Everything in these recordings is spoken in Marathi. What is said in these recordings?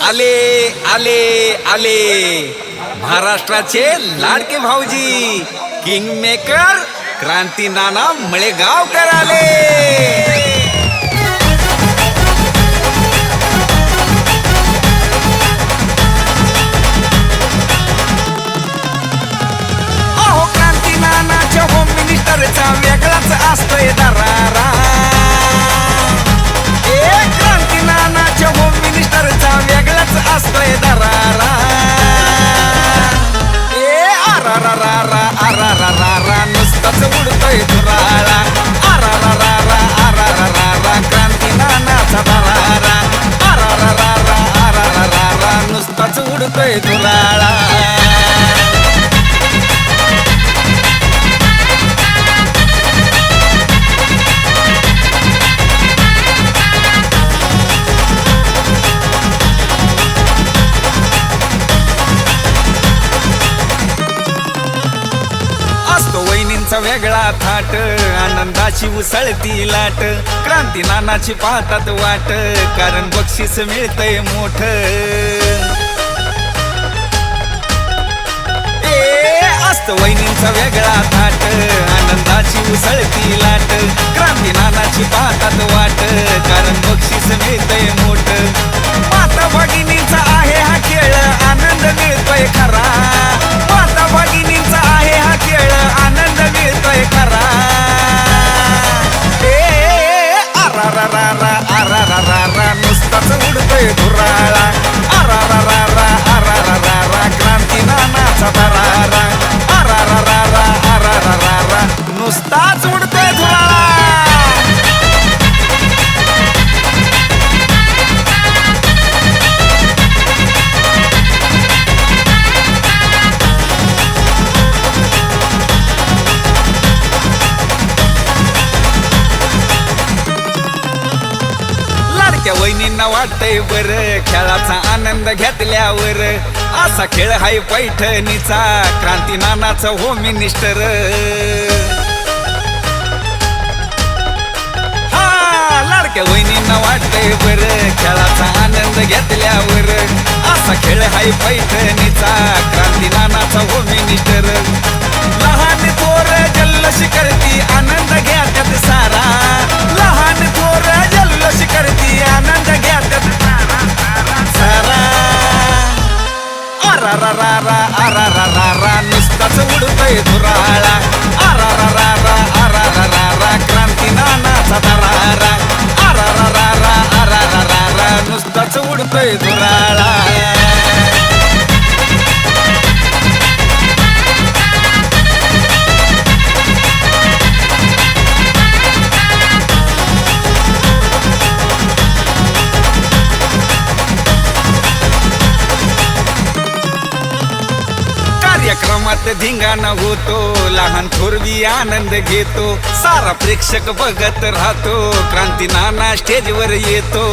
आले आले आले महाराष्ट्राचे लाडके भाऊजी किंग मेकर क्रांती नाना मळेगावकर आले। अहो क्रांती नानाच्या होम मिनिस्टरचा वेगळाच असतोय दरारा। क्रांती नानाच्या होम मिनिस्टरचा वेगळाच असतोय दरारा। आरारारा आरारारा नुसताच उडतोय धुराळा। आरारारा आरारारा क्रांती नानाचा दरारा। आरारारा आरारारा नुसताच उडतोय धुराळा। वहिनींचा वेगळा थाट आनंदाची उसळती लाट। क्रांती नानाची पाहतात वाट कारण बक्षीस मिळतंय मोठ। असतो वहिनींचा वेगळा थाट आनंदाची उसळती लाट। क्रांती नानाची पाहतात वाट कारण बक्षीस मिळतंय मोठ। माता भगिनींचा आहे हा खेळ आनंद मिळतोय खरा। माता भगिनींचा आहे हा खेळ आनंद मिळतोय खरा। आरारारा आरारारा नुसताच उडतोय धुराळा। आरारारा आरारारा क्रांती नानाचा दरारा। आरारारा आरारारा नुसताच उडतोय धुराळा। वहिनींना वाटतंय बर खेळाचा आनंद घेतल्यावर। असा खेळ हाय पैठणीचा क्रांती नानाचा होम मिनिस्टर। लाडक्या वहिनींना वाटतंय बर खेळाचा आनंद घेतल्यावर। असा खेळ हाय पैठणीचा क्रांती नानाचा होम मिनिस्टर। लहान थोर जल्लोष करती आनंद घेतात सारा। लहान थोर जल्लोष करती आनंद घेतात सारा। आरारारा आरारारा नुसताच उडतोय धुराळा। आरारारा आरारारा क्रांती नानाचा दरारा। आरारारा आरारारा नुसताच उडतोय धुराळा। कार्यक्रमात धिंगाणा होतो लहान थोरवी आनंद घेतो। सारा प्रेक्षक बघत राहतो क्रांती नाना स्टेजवर येतो।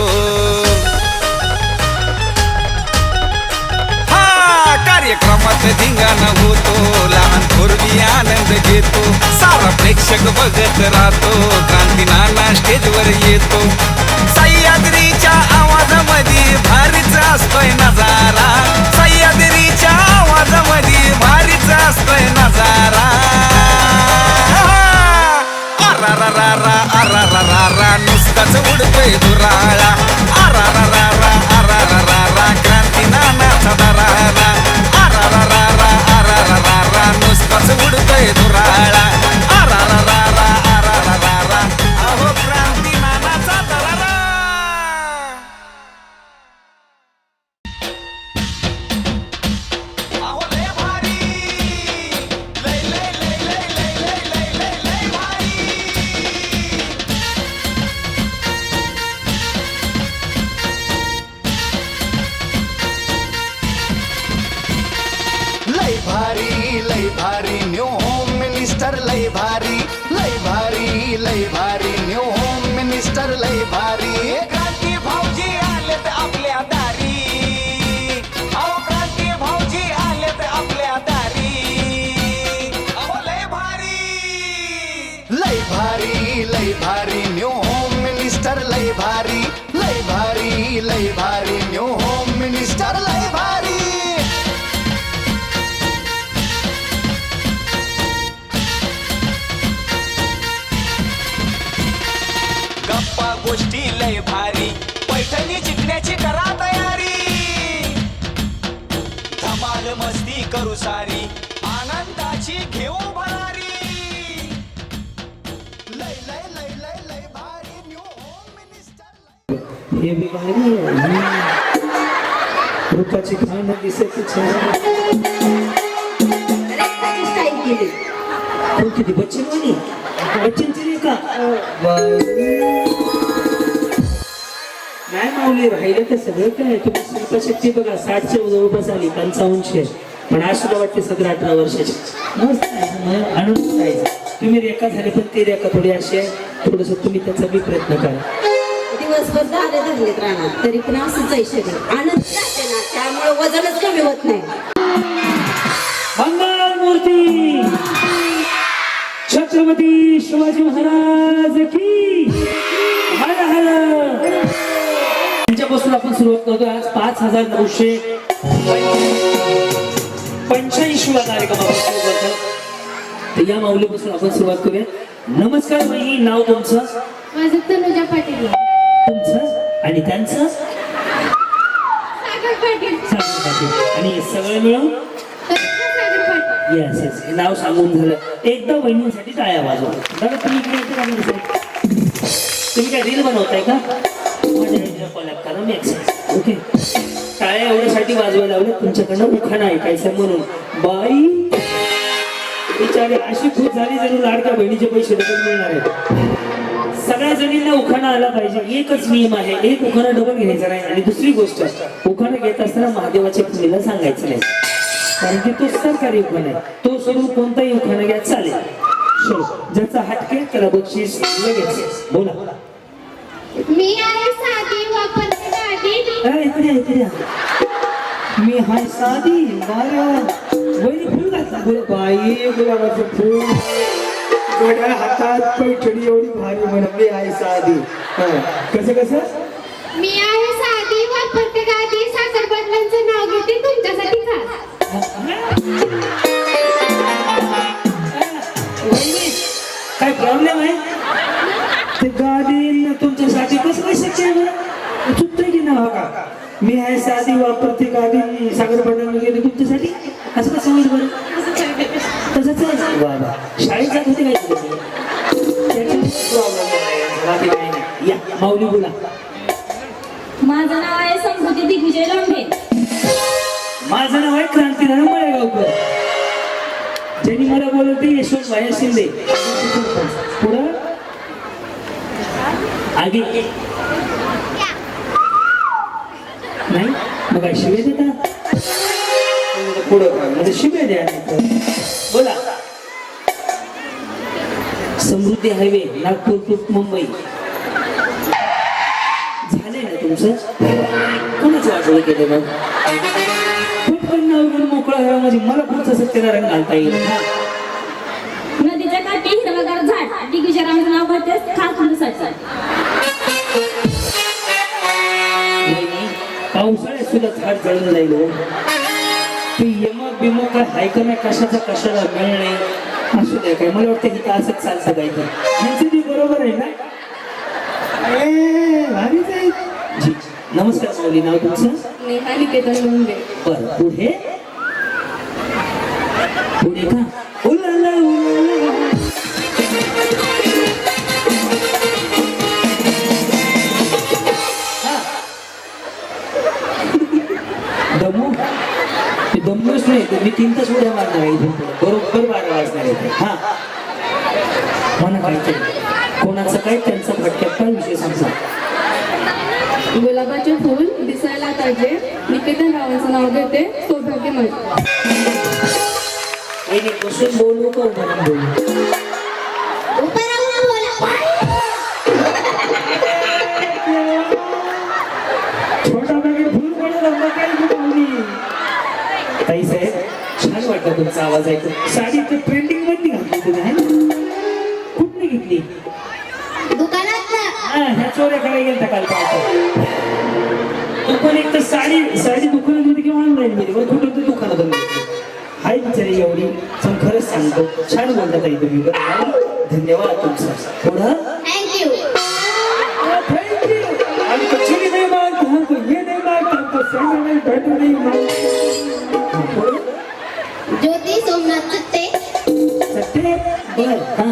कार्यक्रमात धिंगाणा होतो लहान थोरवी आनंद घेतो। सारा प्रेक्षक बघत राहतो क्रांती नाना स्टेजवर येतो। सह्याद्रीच्या आवाजामध्ये भारीच असतोय नजारा। सह्याद्रीच्या आवाजामध्ये भारीच असतोय नजारा। आरारारा आरारारा नुसताच उडतोय धुराळा। आरारारा आरारारा क्रांती नानाचा दरारा। आरारारा आरारारा नुसताच उडतोय धुराळा। आरारारा आरारारा अहो क्रांती नानाचा दरारा। लय भारी न्यू होम मिनिस्टर लय भारी। लय भारी न्यू होम मिनिस्टर लय भारी। क्रांती भाऊजी आलेत आपल्या दारी। अहो क्रांती भाऊजी आलेत आपल्या दारी। अहो लय भारी न्यू होम मिनिस्टर लय भारी। लय भारी न्यू होम मिनिस्टर पैठणी जिंकण्याची करा तयारी धमाल मस्ती करू सारी आनंदाची घेऊ भरारी लय लय लय लय लय भारी न्यू होम मिनिस्टर हे बी भारी आहे. रूपाची खाण दिसत किती बच्चन वाणी बच्चनची नाही का नाही माऊली राहिलं तर सगळं काय तुम्ही शिल्पशक्ती बघा 60च्या जवळपास आली 55 पण आज सुद्धा वाटते 17-18 वर्षाची मस्त आहे, आनंद राहायचा तुम्ही रेखा झाले पण ती रेखा थोडी अशी आहे थोडस तुम्ही त्याचा बी प्रयत्न करा दिवसभर झाले धरलेत राहणार तरी पण असंच आहे शरीर आनंद राहते ना त्यामुळे वजनच कमी होत नाही मंगल मूर्ती छत्रपती शिवाजी महाराज की हर हर त्यांच्यापासून आपण सुरुवात करतो आज 5985 कार्यक्रमापासून सुरुवात करतो तर या माऊलीपासून आपण सुरुवात करूया नमस्कार बाई नाव तुमचं माझं तनुजा पाटील तुमचं आणि त्यांचं सागर पाटील सागर पाटील आणि सगळं मिळून सागर पाटील येस येस हे नाव सांगून झालं एकदा बहिणींसाठी टाळ्या वाजवा दादा तुम्ही इकडे येते का नाही? तुम्ही काय रील बनवताय का माझ्या कॉलॅप करा मी एक्सेस ओके टाळ्या एवढ्यासाठी वाजवायला लावल्या तुमच्याकडनं उखाणा ऐकायचं म्हणून बाई बिचारी अशी खूप झाली जरूर लाडक्या बहिणीचे पैसे डबल मिळणार आहेत सगळ्या जणींना उखाणा आला पाहिजे एकच नियम आहे एक उखाणा डबल घ्यायचा नाही आणि दुसरी गोष्ट उखाणा घेत असताना महादेवाच्या खुणीला सांगायचं नाही कारण की तो सरकारी उखाणा आहे तो सोडून कोणताही उखाणा घ्या चालेल शो ज्याचा हटके त्याला बक्षीस लगेच बोला मी आहे साधी वापरते गाडी इकडे या. मी हाय साधी बारा वहिनी फुल घातला बाई गुलाबाचं फुल गोड्या हातात पैठणी एवढी भारी म्हणते आहे साधी कसं कसं मी आहे साधी वापरते गाडी साखर बदलांचं नाव घेते तुमच्यासाठी खास वहिनी काय प्रॉब्लेम आहे ते गाडी तुमच्यासाठी कसं काय शक्य आहे बरं चुकतंय की ना का मी आहे साधी वापरते गाडी सागर बदलांना गेले तुमच्यासाठी असं कसं समज बरं तसंच आहे बाबा शाळेत जात होते काय बाकी काही नाही या माऊली बोला माझं नाव आहे समृद्धी दिग्विजय लोंढे माझं नाव आहे क्रांतीनारायण मळेगावकर ज्यांनी मला बोलवते यशवंत भाया शिंदे पुढं आगे नाही मग काय शिवे देता पुढं म्हणजे शिवे द्या बोला समृद्धी हायवे नागपूर टू मुंबई झाले ना तुमचं कोणाच वाटवं केलं मग पटकन नाव घेऊन मोकळा घरामध्ये मला पुढचा सत्तेला रंग घालता येईल नदीच्या काठी हिरवगार झाड दिग्विजय रामाचं नाव घेते खास तुमच्यासाठी पावसाळ्यात सुद्धा झाड जळून जाईल हो. ते यमक बिमक काय हाय का नाही कशाचा कशाला मिळणे असू द्या काय मला वाटतं की असंच चालतं काय तर ह्याचं बी बरोबर आहे ना भारीच आहे. जी नमस्कार माऊली नाव तुमचं नेहा निकेतन लोंढे बरं पुढे पुढे का उलाला उलाला दमू ते दमलोच नाही तर मी 3 तास उड्या मारणार आहे इथून पुढे बरोबर 12 वाजणार आहे हा म्हणा काय कोणाचं काय त्यांचा भटक्यात काय विषय सांगता गुलाबाचे फूल दिसायला पाहिजे निकेतन रावांचं नाव घेते सौभाग्यमय बसून बोलू का उभं बोलू छोटा बॅगे फुल पडलं ताई साहेब छान वाटलं तुमचा आवाज ऐकून साडी तर ट्रेंडिंग मध्ये घातली तुम्ही है ना कुठली घेतली ह्या चोऱ्या करायला गेलता काल पाहतो तू पण एक तर साडी दुकानामध्ये किंवा ऑनलाईन मध्ये बरं कुठं तू दुकानात हाय बिचारी एवढी पण खरंच सांगतो छान बोलता ताई तुम्ही बरं धन्यवाद तुमचा पुढं थँक्यू थँक्यू आणि कचोरी नाही भेटू नाही मावली. ज्योती सोमनाथ चत्ते सट्टे बर हा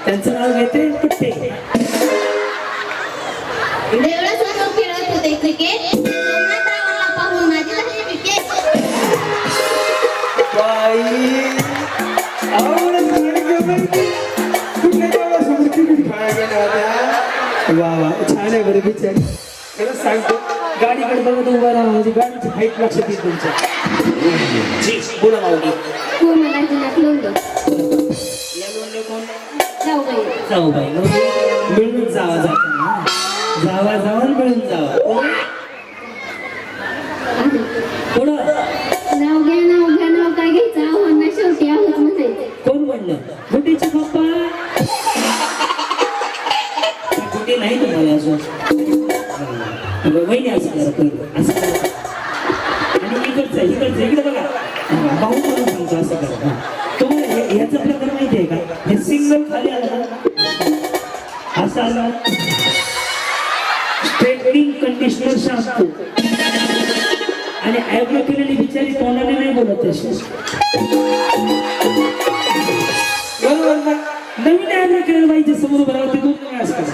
त्यांचं नाव घेते पट्टे. देवळासमोर खेळत होते क्रिकेट सोमनाथरावांना पाहून माझी झाली विकेट. बाई आवडत नाही बाई. कुठल्या देवासमोर क्रिकेट खेळायला गेल्या होत्या? वा वा छान आहे बरं बिचारी. खरंच सांगतो गाडीकडे बघत उभा राहा म्हणजे गाडीची हाईट लक्षात येईल तुमच्या. जी बोला माऊली. हो मला जिल्ह्यात लोंढे या लोणले कोण? जाऊबाई जाऊबाई मिळून जावा जाता जावा जावा मिळून जावा. पुढं नाव घ्या नाव काय घ्यायचं आव्हान शेवटी आहोत म्हणायचं. कोण म्हणलं? गुटीचे पप्पा. गुटी नाही तुम्हाला अजून. वहिनी असं करा पहिलं असं करा. आणि इकडे बघा भाऊ म्हणून सांगतो असं करा. हा. तुम्हाला ह्याचा प्रकार माहिती आहे का? हे सिंगल खाली आलं ना असं आलं स्ट्रेटनिंग कंडिशनर शॅम्पू आणि आयब्रो केलेली बिचारी तोंडाने नाही बोलत तशी. बरोबर ना? नवीन आयब्रो केलेलं बाईच्या समोर बरोबर ते दोन वेळा असतात.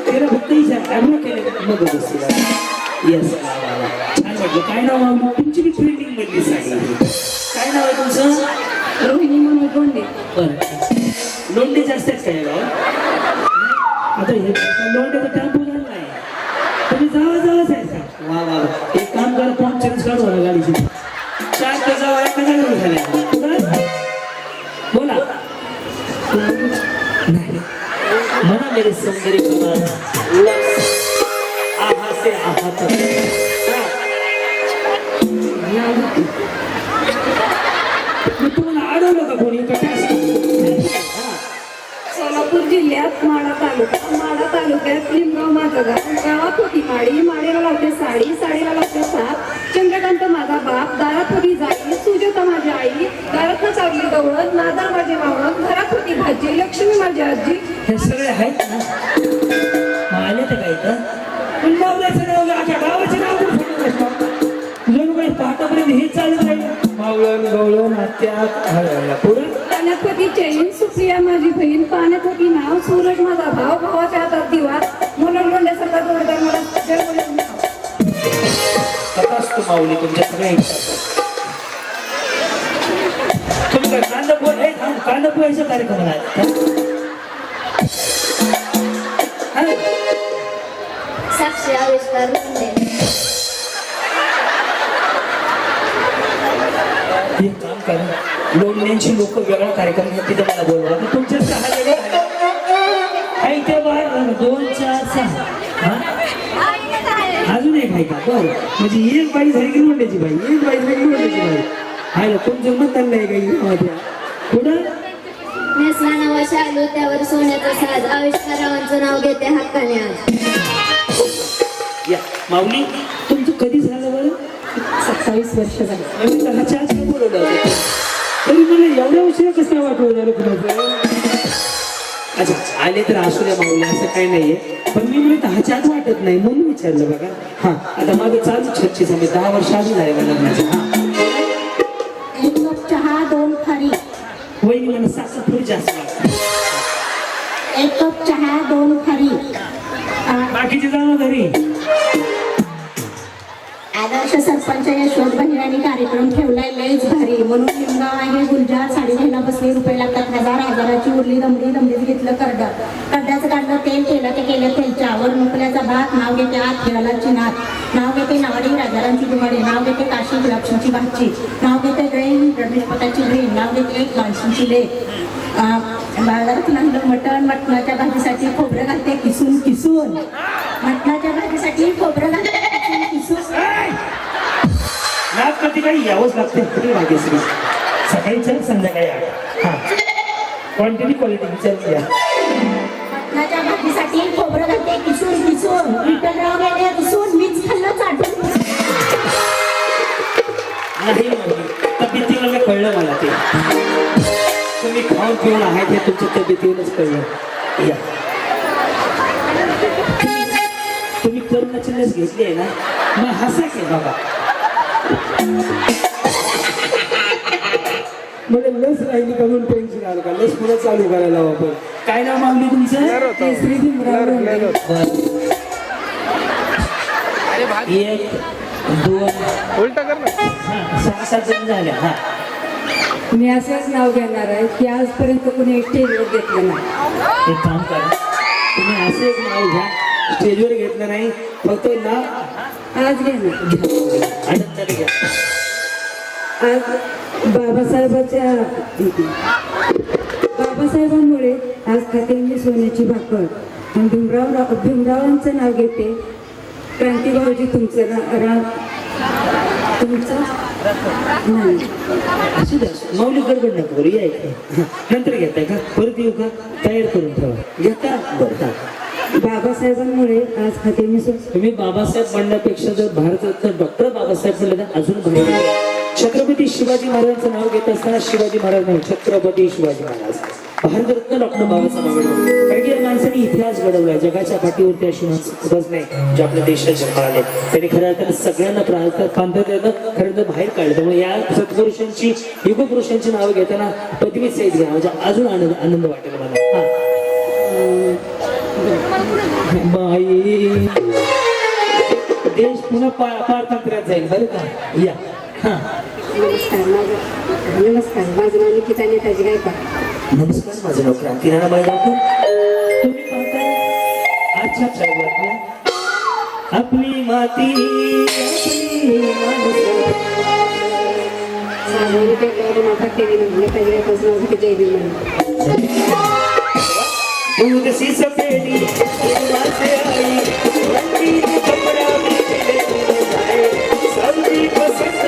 त्याला फक्त आयब्रो केले मग येस छान वाटलं. काय नाव आहे तुमची? बी ट्रेंडिंग मधली साडी. काय नाव आहे तुमचं? रोहिणी म्हणून लोंढे. बरं लोंढे जास्त आहेत काय गाव? आता हे लोंढेचं टेम्पो झालं नाही. तुम्ही जावाच आहे का? वा वा एक काम करा फॉर्म चेंज काढू मला गाडीची. 4 तर जावा एका जागेवर झाल्या. बोला नाही म्हणा मेरे सौंदर्य कुमार आहा से आहा तक. मी तुम्हाला अडवलं का कोणी सोलापूर जिल्ह्यात माढा तालुक्यात लिमगाव माझं गाव. गावात होती माडीला लावते साडीला लावते साप. चंद्रकांत माझा बाप, दारात होती जाई, सुजाता माझी आई, दारात चावली गवळण, नादार माझे मावळण, घरात होती भाजी, लक्ष्मी माझी आजी. हे सगळे आहेत ना? आले तर काय तर पण मावल्याचं नाव अख्या गावाचे नाव पण सांगत असतो. जणू काही पहाटापर्यंत हे चालत राहील. मावळण गवळण हत्या पुढं पाण्यात होती चैन, सुप्रिया माझी बहीण, पाण्यात होती नाव, सूरज माझा भाव, भावाच्या हातात दिवा, म्हणून लोंढ्यासारखा जोरदार मला जळवलं नाव. तथास्तु माऊली तुमच्या सगळ्या तुम्ही काय कांदापोह्याच्या कार्यक्रमाला आहेत का? साक्षी आविष्कार लोंढे. एक काम करा लोणल्यांची लोक वेगळा कार्यक्रम घेत तिथे मला बोलवा. तुमच्या 6 वेगळे आहे ते बाहेर 2 4 6 हा अजून एक आहे का? बरं म्हणजे एक बाई झाली की लोंढ्याची बाई, एक बाई झाली की लोंढ्याची बाई. आहे ना तुमचं मतदान नाही काही पुढं नेसला नवा शालू त्यावर सोन्याचा साज आविष्कारावांचं नाव घेते हक्काने आज. या माऊली तुमचं कधी झालं बरं? 27 वर्ष झाली. मी 10च्या आत बोलवलं होतं. तरी मला एवढ्या उशिरा कसं वाटवं झालं कुणाचं? अच्छा आले तर असू द्या माऊली असं काही नाहीये. पण मी म्हणजे 10च्या आत वाटत नाही म्हणून विचारलं बघा. हा आता माझं चालू 36 मी 10 वर्ष आधी झाले का लग्नाचं. हा 1 कप चहा 2 खारी. वहिनी मला साखर थोडी जास्त लागते. 1 कप चहा 2 खारी. बाकीचे जाणं घरी. आदर्श सरपंच यशवंत बहिराणी कार्यक्रम ठेवलाय लयच भारी. म्हणून लिमगाव आहे गुलजार. साडी घ्यायला बसले रुपये लागतात हजाराची उरली दमडीत घेतलं करड्याचं काढलं तेल केलं ते केलं तेलच्या वर मुकल्याचा भात. नाव घेते आत खेळालाची नात. नाव घेते नावाडी राजारांची दिवाळी. नाव घेते काशी गुलाबशींची भाची. नाव घेते ड्रेन रमेशपटाची ड्रेन. नाव घेते माणसांची लेख. बाजारात आणलं मटण. मटणाच्या भाजीसाठी खोबरं घालते किसून. मटणाच्या भाजीसाठी खोबरं घालते किसून. नाच करते काही यावंच लागते. कुठे भाग्यश्री सकाळी 4 संध्याकाळी 8. हा क्वांटिटी क्वालिटी विचार घ्या. मटणाच्या भाजीसाठी खोबरं घालते किसून. विठ्ठलराव गेले किसून. मीच खाल्लं चाटून. नाही तब्येतीला कळलं मला ते. तुम्ही खाऊन पिऊन आहे ते तुमच्या तब्येतीवरच कळलं. या तुम्ही करोनाची लस घेतली आहे ना मग हसा की बाबा. मला लस राहिली का म्हणून टेन्शन आलं का लस पुन्हा चालू करायला हवं आपण. काय नाव मागली तुमचं? केसरी भीमराव धोंडे. एक दोन हा, 6-7 जण झाल्या. हा मी असंच नाव घेणार आहे की आजपर्यंत कोणी स्टेजवर घेतलं नाही. एक काम करा, तुम्ही असं एक नाव घ्या, स्टेजवर घेतलं नाही, फक्त नाव आज घेणार. आनंदाने घ्या. आज बाबासाहेबांमुळे आज खाते मी सोन्याची भाकर. आणि भीमरावांचं नाव घेते. क्रांतीभाऊजी तुमचं तुमचं नाही. असू द्या, माऊली गडबड नका करू, या इथे. नंतर घेताय का? परत येऊ का? तयार करून ठेवा. घेता बरं. बाबासाहेबांमुळे आज खाते मी तुम्ही बाबासाहेब म्हणण्यापेक्षा जर भारतरत्न डॉक्टर बाबासाहेब म्हणलं तर अजून भारी. छत्रपती शिवाजी महाराजांचं नाव घेत असताना शिवाजी महाराज नाही, छत्रपती शिवाजी महाराज. भारतरत्न डॉक्टर बाबासाहेब आंबेडकर. कारण की या माणसाने इतिहास घडवलाय. जगाच्या पाठीवरती अशी माणसं खूपच नाही जे आपल्या देशात जन्माला आले. त्यांनी खऱ्या अर्थाने सगळ्यांना पांढरं खरं तर बाहेर काढलं. त्यामुळे या सत्पुरुषांची युगपुरुषांची नावं घेताना पदवी सहित घ्या, म्हणजे अजून आनंद वाटेल मला. बाई देश पुन्हा पारतंत्र्यात जाईल बरं का. या हा नमस्कार. माझं नाव निकिता नेताजी गायकवाड. नमस्कार, माझं नाव क्रांतीनाना माळगावकर. तुम्ही पाहताय आजच्या प्रयत्न आपली माती आपली माणसं. साधारण पेटल्यावर माता केली नेताजी गायकवाड नाव घेते. जय भीम म्हणून. दूध सी सफेदी मासे आई रंगीन कपड़ा में चले जाए सबकी पसंद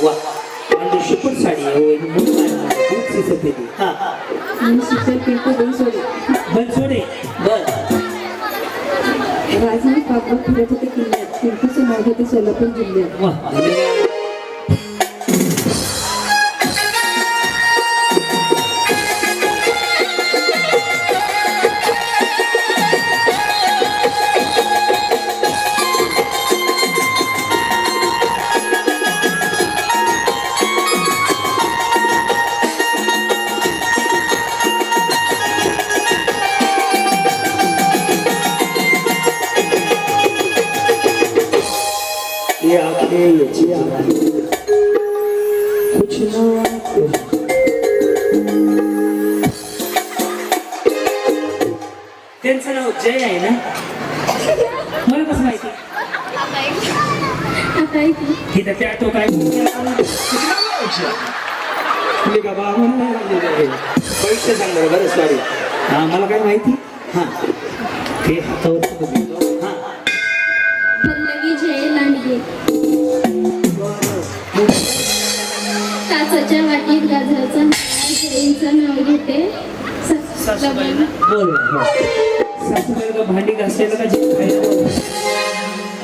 वाह, म्हणजे शुकुर साडी आहे. दूध सी सफेदी. हा आणि शिक्षण पिंटू बनसोडे. बनसोडे. बर राजधानी पापा फिरत होते किल्ल्यात. पिंटूचं नाव होते सोलापूर जिल्ह्यात. वाह, धन्यवाद. कुछ ना त्यांचं नाव जय आहे ना? मला कसं माहिती? तिथं त्या तो काय पैसे सांगणार बरं. सॉरी, हा मला काय माहिती. हा ते हातावर हा पल्लवी जय लांडगे. काचाच्या वाटीत गाजराचं जयींचं नाव घेते. बोल. सासूबाईला भांडी घासायला का जे खायला बोल.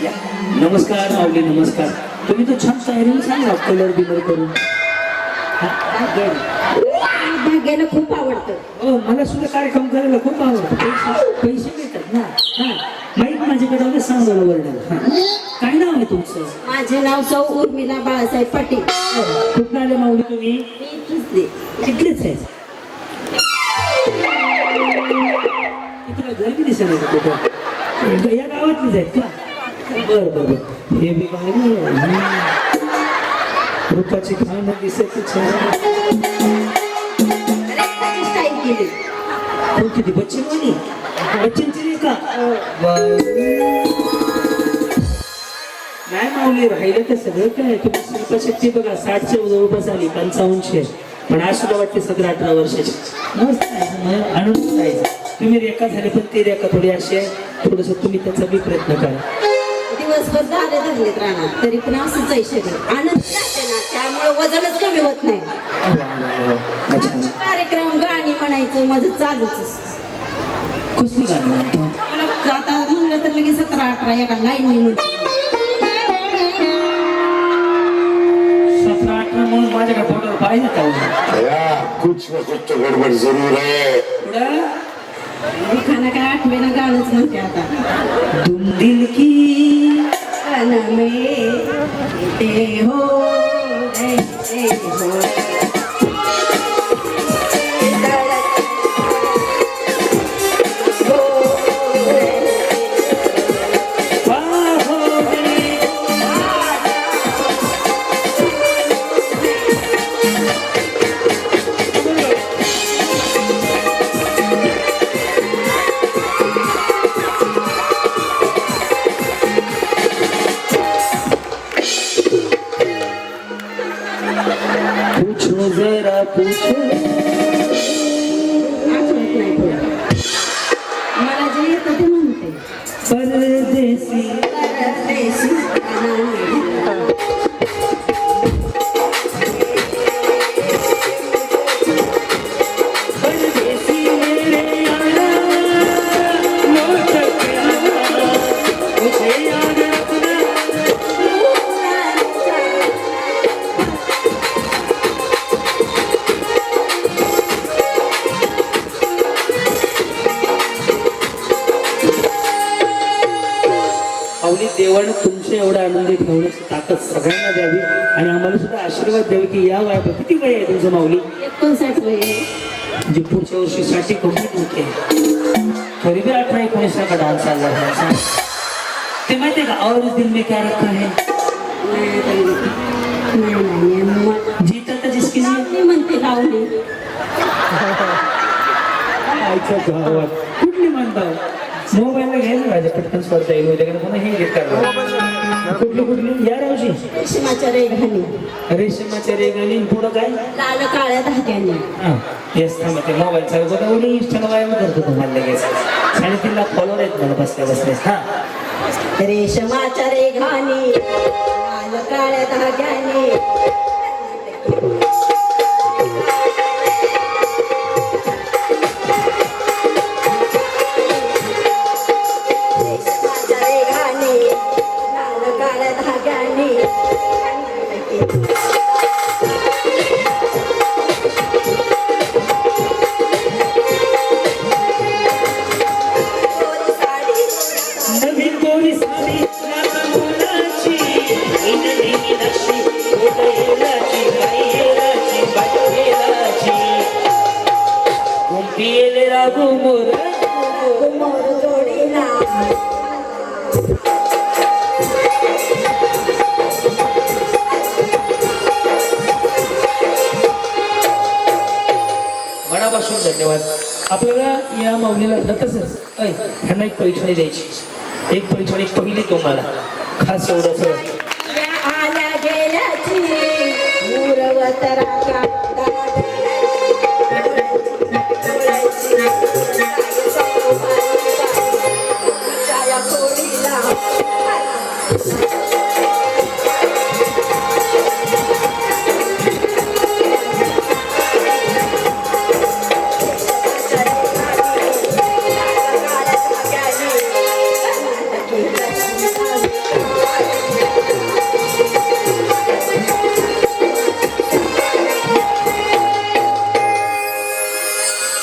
या. नमस्कार माऊली, नमस्कार. तुम्ही तर छान तयारीने सांगा कलर बिलर करून. भाग्याला खूप आवडतं. हो, मला सुद्धा कार्यक्रम करायला खूप आवडतं. पैसे मिळतात ना. हा माहीत माझ्याकडे होते, सांगायला वर्णन. काय नाव आहे तुमचं? माझे नाव सौ उर्मिला बाळासाहेब पाटील. कुठं आले माऊली तुम्ही? तिथलेच आहे. इथं गर्दी दिसत आहे का कुठं? या गावातलीच आहेत का? बरं बरं. हे बी बाहेर रूपाची खाणं दिसत किती बच्चन वाणी. बच्चनची नाही का? नाही माऊली, राहिलं तर सगळं काय. तुम्ही शिल्पशक्ती बघा 60च्या जवळपास आली, 55 पण आज सुद्धा वाटते 17-18 वर्षाची. मस्त आहे, आनंद आहे. तुम्ही रेखा झाले पण ते रेखा थोडी अशी आहे. थोडस तुम्ही त्याचा बी प्रयत्न करा. दिवसभर झाले धरलेत राहणार तरी पण असंच आहे शरीर. आनंद राहते ना, त्यामुळे वजनच कमी होत नाही. कार्यक्रम गाणी म्हणायचं माझं चालूच असतं. कसली गाणं म्हणतो? मला आता म्हणलं तर लगेच 17-18 एका लाईन म्हणून 17-18 म्हणून माझ्याकडे फोटोवर पाहिजे का? कुछ न कुछ तो गड़बड़ जरूर है. पुढं खाना काय आठवेना गाणंच म्हणते आता तुम दिल की कन में ते हो रहते हो पूछो जरा पूछो आठवत नाही तुला मला जे येतं ते म्हणते परदेसी परदेशी गाणं. परदेसी मेरे आना लौट के आना मुझे याद रखना अवनी देवानं तुमच्या एवढा आनंदी ठेवण्याची ताकद सगळ्यांना द्यावी आणि आम्हाला सुद्धा आशीर्वाद द्यावे की या वयात किती वय आहे तुमचं माऊली 59 वय जे पुढच्या वर्षी साठी कंप्लीट होते तरी भी 18-19 का डान्स चालला है ते माहिती आहे का और इस दिल में क्या रखा है जीता था जिसके लिए मी म्हणते लावली आईच्या गावात कुठली म्हणता मोबाईलला घ्यायला पाहिजे पटकन स्पर्धा येईल उद्या पुन्हा हे घेत करणार कुठली या रावशी रेशमाच्या रेघाने रेशमाच्या रेगाने पुढं काय लाल काळ्या धाग्याने हां येस थांबा ते मोबाईल चालू होता उद्या इंस्टाला वाया करतो तुम्हाला लगेच आणि तिला फॉलोवर आहेत मला बसल्या बसल्यास हां रेशमाच्या रेघाने लाल काळ्या धाग्याने रेशमाच्या रेघाने लाल काळ्या धाग्याने नवीन कोणी साडी लागा मुलाची इनली नक्षी कोटहेलाची बाईहेलाची बाईहेलाची कुंपीले रागू मोर मोर जोडीला मनापासून धन्यवाद आपल्याला या माऊलीला तसंच ह्यांना एक पैठणी द्यायची एक पैठणी पहिली तुम्हाला खास एवढं आल्या गेल्याची मूरवत राखा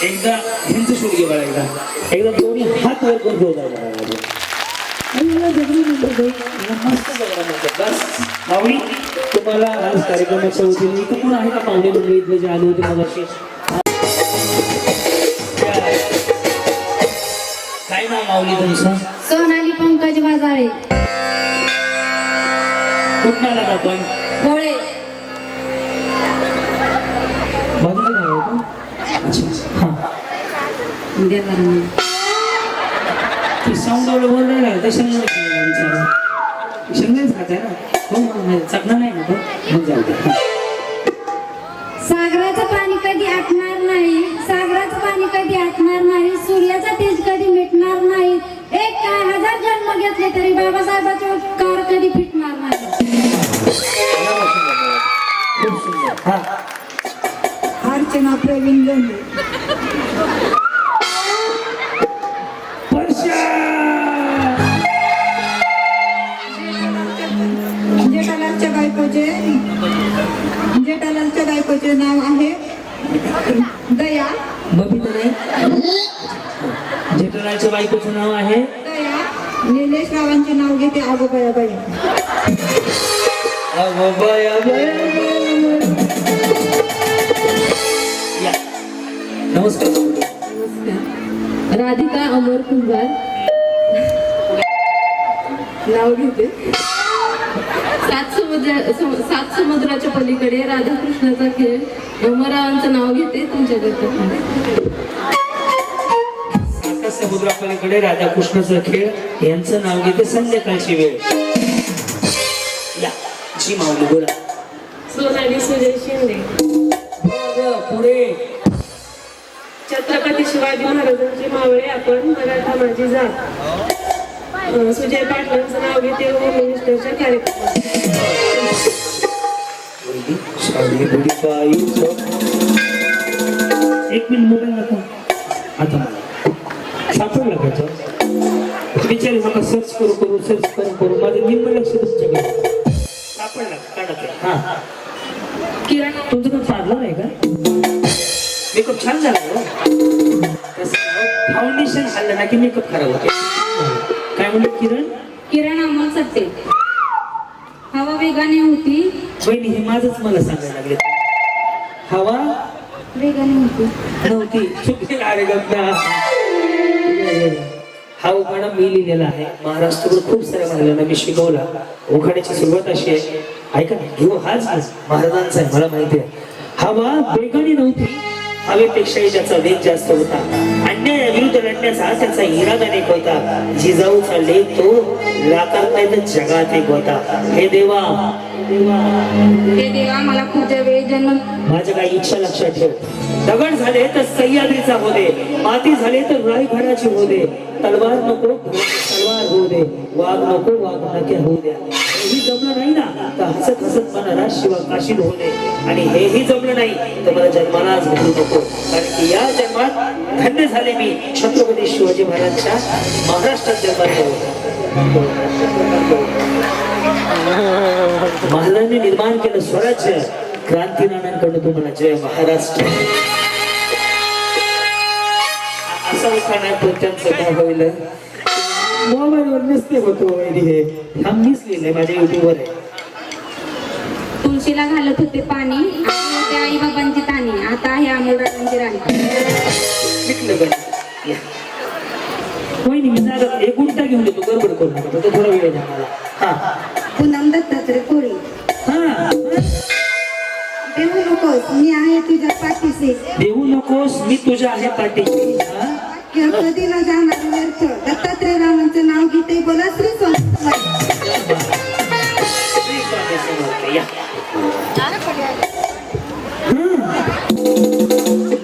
एकदा ह्यांचं शोध घे बघा एकदा दोन्ही हात वर करून ठेवता मस्त जगणं म्हणतात बस माऊली तुम्हाला आज कार्यक्रमाच्या वतीने इथं कोण आहे का पाहुणे मंडळी इथले जे आले होते मगाशी काय नाव माऊली तुमचं सोनाली पंकज बाजारे कुठं आलात आपण गोळे बाजूला गाव आहे का? अच्छा हां ते साऊंड एवढं बोल नाही लागलं ते शेंगदाणेच खात आहे ना हो चकणं नाही ना तो मग जाऊ दे सागराचं पाणी कधी आटणार नाही सागराचं पाणी कधी आटणार नाही सूर्याचा तेज कधी मिटणार नाही 1000 जन्म घेतले तरी बाबासाहेबांचे उपकार कधी फिटणार नाही खूप सुंदर हां अर्चना प्रवीण लोंढे जेठालालच्या बायकोचे नाव आहे दया बबीता नाही जेठालालच्या बायकोचं नाव आहे निलेश रावांचे नाव घेते आगोबाई. या. नमस्कार. राधिका अमर कुंभार नाव घेते. सात समुद्राच्या पलीकडे राधाकृष्णाचा खेळ अमरावांचं नाव घेते तुमच्याकडे. साता समुद्रापलीकडे राधाकृष्णाचा खेळ यांचं नाव घेते संध्याकाळची वेळ. या जी माऊली बोला. सोनाली सुजय शिंदे. पुढे छत्रपती शिवाजी महाराजांची मावळे आपण मराठा माझी जात. सुजय पाटलांचं नाव घेते होम मिनिस्टरच्या कार्यक्रमात. एक मिनिट मोबाईल दाखव. आता मला सापडला का विचार नका. सर्च करू माझं निम्म लक्ष तुमच्याकडे. सापडला काढत. हा किरण तुमचं पण पाडलं नाही का? मेकअप छान झाला फाउंडेशन घाललं ना की मेकअप खराब होते. काय म्हणलं किरण? किरण अमोल सत्ते. हवा वेगाने होती. बहिणी हे माझंच मला सांगायला लागले. हवा वेगाने होती. नव्हती. चुकली अरे गप्पा. हा उखाणा मी लिहिलेला आहे. महाराष्ट्रभर खूप साऱ्या महिलांना मी शिकवला. उखाण्याची सुरुवात अशी आहे. ऐका ना घेऊ हाच महाराजांचा आहे मला माहिती आहे. हवा वेगाने नव्हती. हवेपेक्षाही त्याचा वेग जास्त होता. अन्यायाविरुद्ध लढण्याचा त्याचा इरादा एक होता. जिजाऊ चालले तो लाकारता जगात एक होता. हे देवा मला पुढच्या वेळी जन्म. माझ्या काही इच्छा लक्षात ठेव. दगड झाले तर सह्याद्रीचा होऊ दे. माती झाले तर रायगडाची होऊ दे. तलवार नको तलवार होऊ दे. वाघ नको वाघ नक्या होऊ द्या. हेही जमलं नाही ना तर हसत हसत मला राजशिवा काशील होऊ दे. आणि हेही जमलं नाही तर मला जन्माला आज घडू नको. कारण की या जन्मात धन्य झाले मी छत्रपती शिवाजी महाराजांच्या महाराष्ट्रात जन्माला. महाराजांनी निर्माण केलं स्वराज्य. क्रांती नानांकडून तुम्हाला जय महाराष्ट्र. असा उखाणा आहे पण त्यांचं काय होईल मोबाईलवर नसते होतो. हे मीच लिहिलंय माझ्या युट्यूबवर आहे. तुळशीला घालत होते पाणी. आई बाबांची ताणी. आता आहे अमोलरावांची राणी. शिकलं पण या. वहिनी मी जागा एक गुंठा घेऊन येतो. गडबड करू नका. तो थोडा वेळ द्या मला. हा पूनम दत्तात्रय कोळी. हा देऊ नकोस मी आहे तुझ्या पाठीशी. देऊ नकोस मी तुझ्या आहे पाठीशी. हा? कधी न जाणार व्यर्थ. दत्तात्रय रावांचं नाव घेते बोला श्री स्वामी. श्री स्वामी समर्थ. या.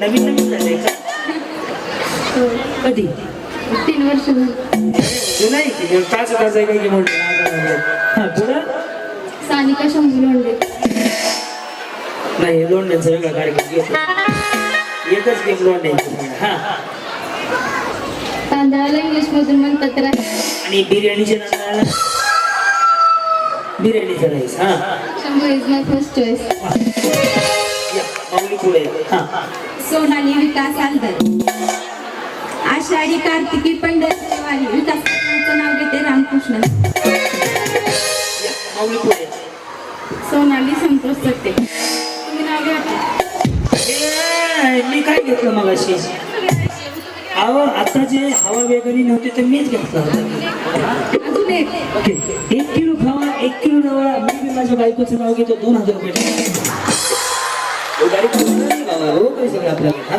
नवीन नवीन झालंय का? कधी 3 वर्ष जुलै की ताज आहे काय की म्हणलं. हा पुढं सानिका शंभू लोंढे. नाही लोंढ्यांचा वेगळा कार्यक्रम घेतो. एकच गेम लोंढ्यांची. हा तांदळाला इंग्लिश मधून म्हणतात आणि बिर्याणीच्या नावाला बिर्याणीचा राईस. हा Shambhu is my first choice. या माऊली पुढे. हा सोनाली विकास आलदर. आषाढी कार्तिकी पंढरपूर वारी. विकासाचं नाव घेते रामकृष्ण. या माऊली पुढे. सोनाली संतोष सत्ते. तुम्ही नाव घ्या. मी काय घेतलं मग अशी अहो आता जे हवा वेगळी नव्हती तर मीच घेतला होता. अजून एक. ओके 1 किलो खावा 1 किलो नवळा. मी माझ्या बायकोचं नाव घेतो 2000 रुपये. आपल्याला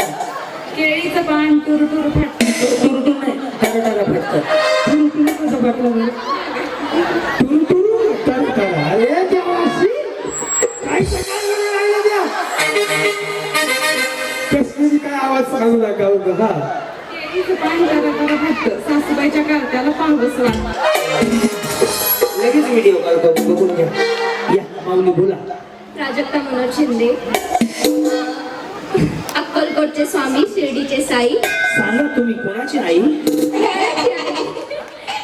केळीचं पान टुरू टुरू फाटतं. तुरटूर नाही टारा फाटतात. तुरटूर कसं फाटलं? तुरटूर टारा. अरे देवाशी काय सकाळ राहिलं द्या. कसली काय आवाज सांगू नका. हा केळीचं पान जरा जरा फाटतं. सासूबाईच्या कार्ट्याला पांगस वाटतं. लगेच व्हिडिओ काढतो बघून घ्या. या माऊली बोला. प्राजक्ता मनोज शिंदे. अक्कलकोटचे स्वामी शिर्डीचे साई. सांगा तुम्ही कोणाची आई?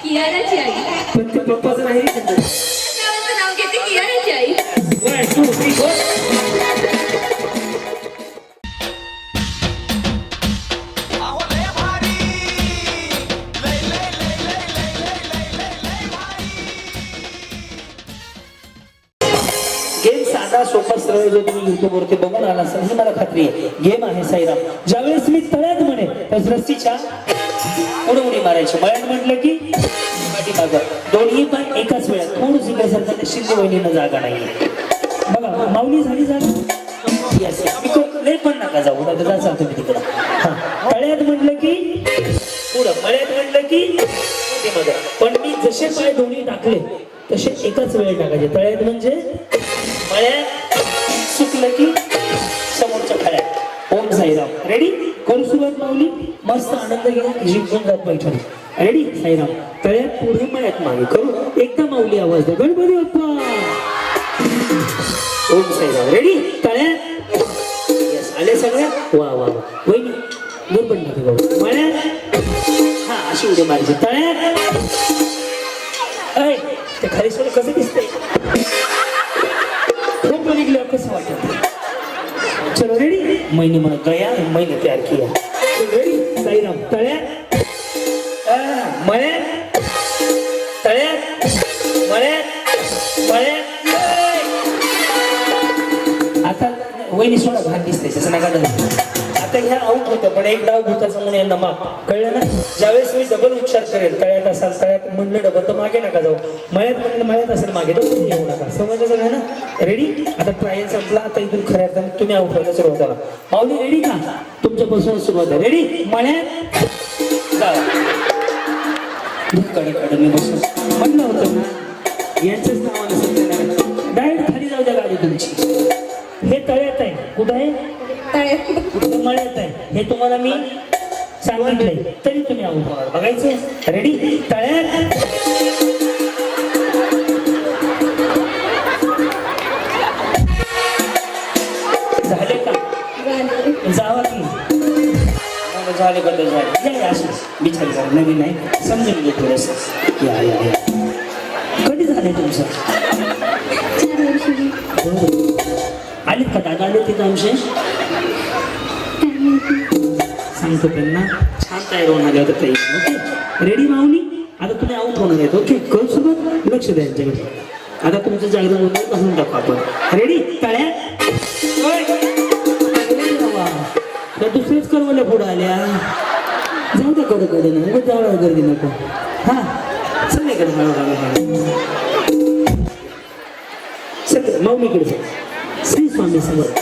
कियाराची आई. पण ते पप्पाचं नाही रे त्यांचं. नाव घेते कियाराची आई. 1 2 3 4. अहो लय भारी गेम साधा सोपा सरळ जो तुम्ही युट्यूबवरती बघून आला असाल ही मला खात्री आहे. गेम आहे साईराम. ज्यावेळेस मी तळ्यात म्हणे तर रस्सीच्या उडी मारायची. मळ्यात म्हटलं की पाठीमागं. दोन्ही पण एकाच वेळात. थोडं शिकायसारखं शिंदे वहिनीनं जागा नाहीये. बघा माऊली झाली जागा. Yes, yes. लय पण नका जाऊ आता जाचा तुम्ही तिकडं. हा तळ्यात म्हटलं की पुढं, मळ्यात म्हटलं की पाठीमागं. पण मी जसे पाय दोन्ही टाकले तसे एकाच वेळेत टाकायचे. तळ्यात म्हणजे मळ्यात, सुकलं की समोरच्या खळ्यात. ओम साईराम. रेडी? करू सुरुवात माऊली. मस्त आनंद घ्या. जिंकून जात पैठणी. रेडी? साईराम. तळ्यात पुढे, मळ्यात मागे. करू एकदा माऊली आवाज द्या. गणपती बाप्पा. ओम साईराम. रेडी? तळ्यात. यस आले सगळ्या. वा वा वा. वहिनी दूर पण नका जाऊ. मळ्यात. हा अशी उडी मारायची. तळ्यात. ऐ ते खाली सोडं कसं दिसतंय? खूप निघलं कसं वाटत? चलो रेडी? मैंने म्हणत गया मैंने प्यार किया. रेडी? साईराम. तळ्यात. मळ्यात. तळ्यात. मळ्यात. मळ्यात. आता वहिनी सोडा घाण दिसते तसं नका धरू. आता ह्या आऊट होतं पण एक डाव भूताचा म्हणून यांना माप कळलं ना. ज्यावेळेस मी डबल उच्चार करेल तळ्यात असाल तळ्यात म्हणलं डबल तर मागे नका जाऊ. मळ्यात म्हणलं मळ्यात असेल मागे तर येऊ नका. समजलं सगळं ना? रेडी? आता ट्रायल संपला. आता इथून खऱ्या अर्थाने तुम्ही आऊट व्हायला सुरुवात करा. माऊली रेडी का? तुमच्यापासून सुरुवात आहे. रेडी? मळ्यात जाऊ. कडे मी बसून म्हणलं होतं ना यांचंच नावानं सत्य डायरेक्ट खाली जाऊ द्या गाडी तुमची. हे तळ्यात आहे. कुठं आहे? कुठं मळ्यात आहे. हे तुम्हाला मी सांगितलंय तरी तुम्ही आऊट होणार. बघायचं? रेडी? तळ्यात. झाले का? जावा की झाले बदल झाले. या असे बिचारी झाले नवीन आहे समजून घे थोडंसं. या या या. कधी झाले तुमचं? आलेत का दादा? आले तिथं आमचे? सांगतो त्यांना. छान तयार होऊन आले होते ताई. ओके रेडी माऊली? आता तुम्ही आऊट होणार आहेत. ओके करू सुरुवात. लक्ष द्या यांच्याकडे. आता तुमचं जागरण होतं घालून टाकू आपण. रेडी? तळ्यात. तर दुसरेच करवल्या पुढं आल्या. जाऊ द्या कडे ना उगाच जावळ गर्दी नको. हा सगळीकडे सगळं माऊलीकडे. श्री स्वामी समर्थ.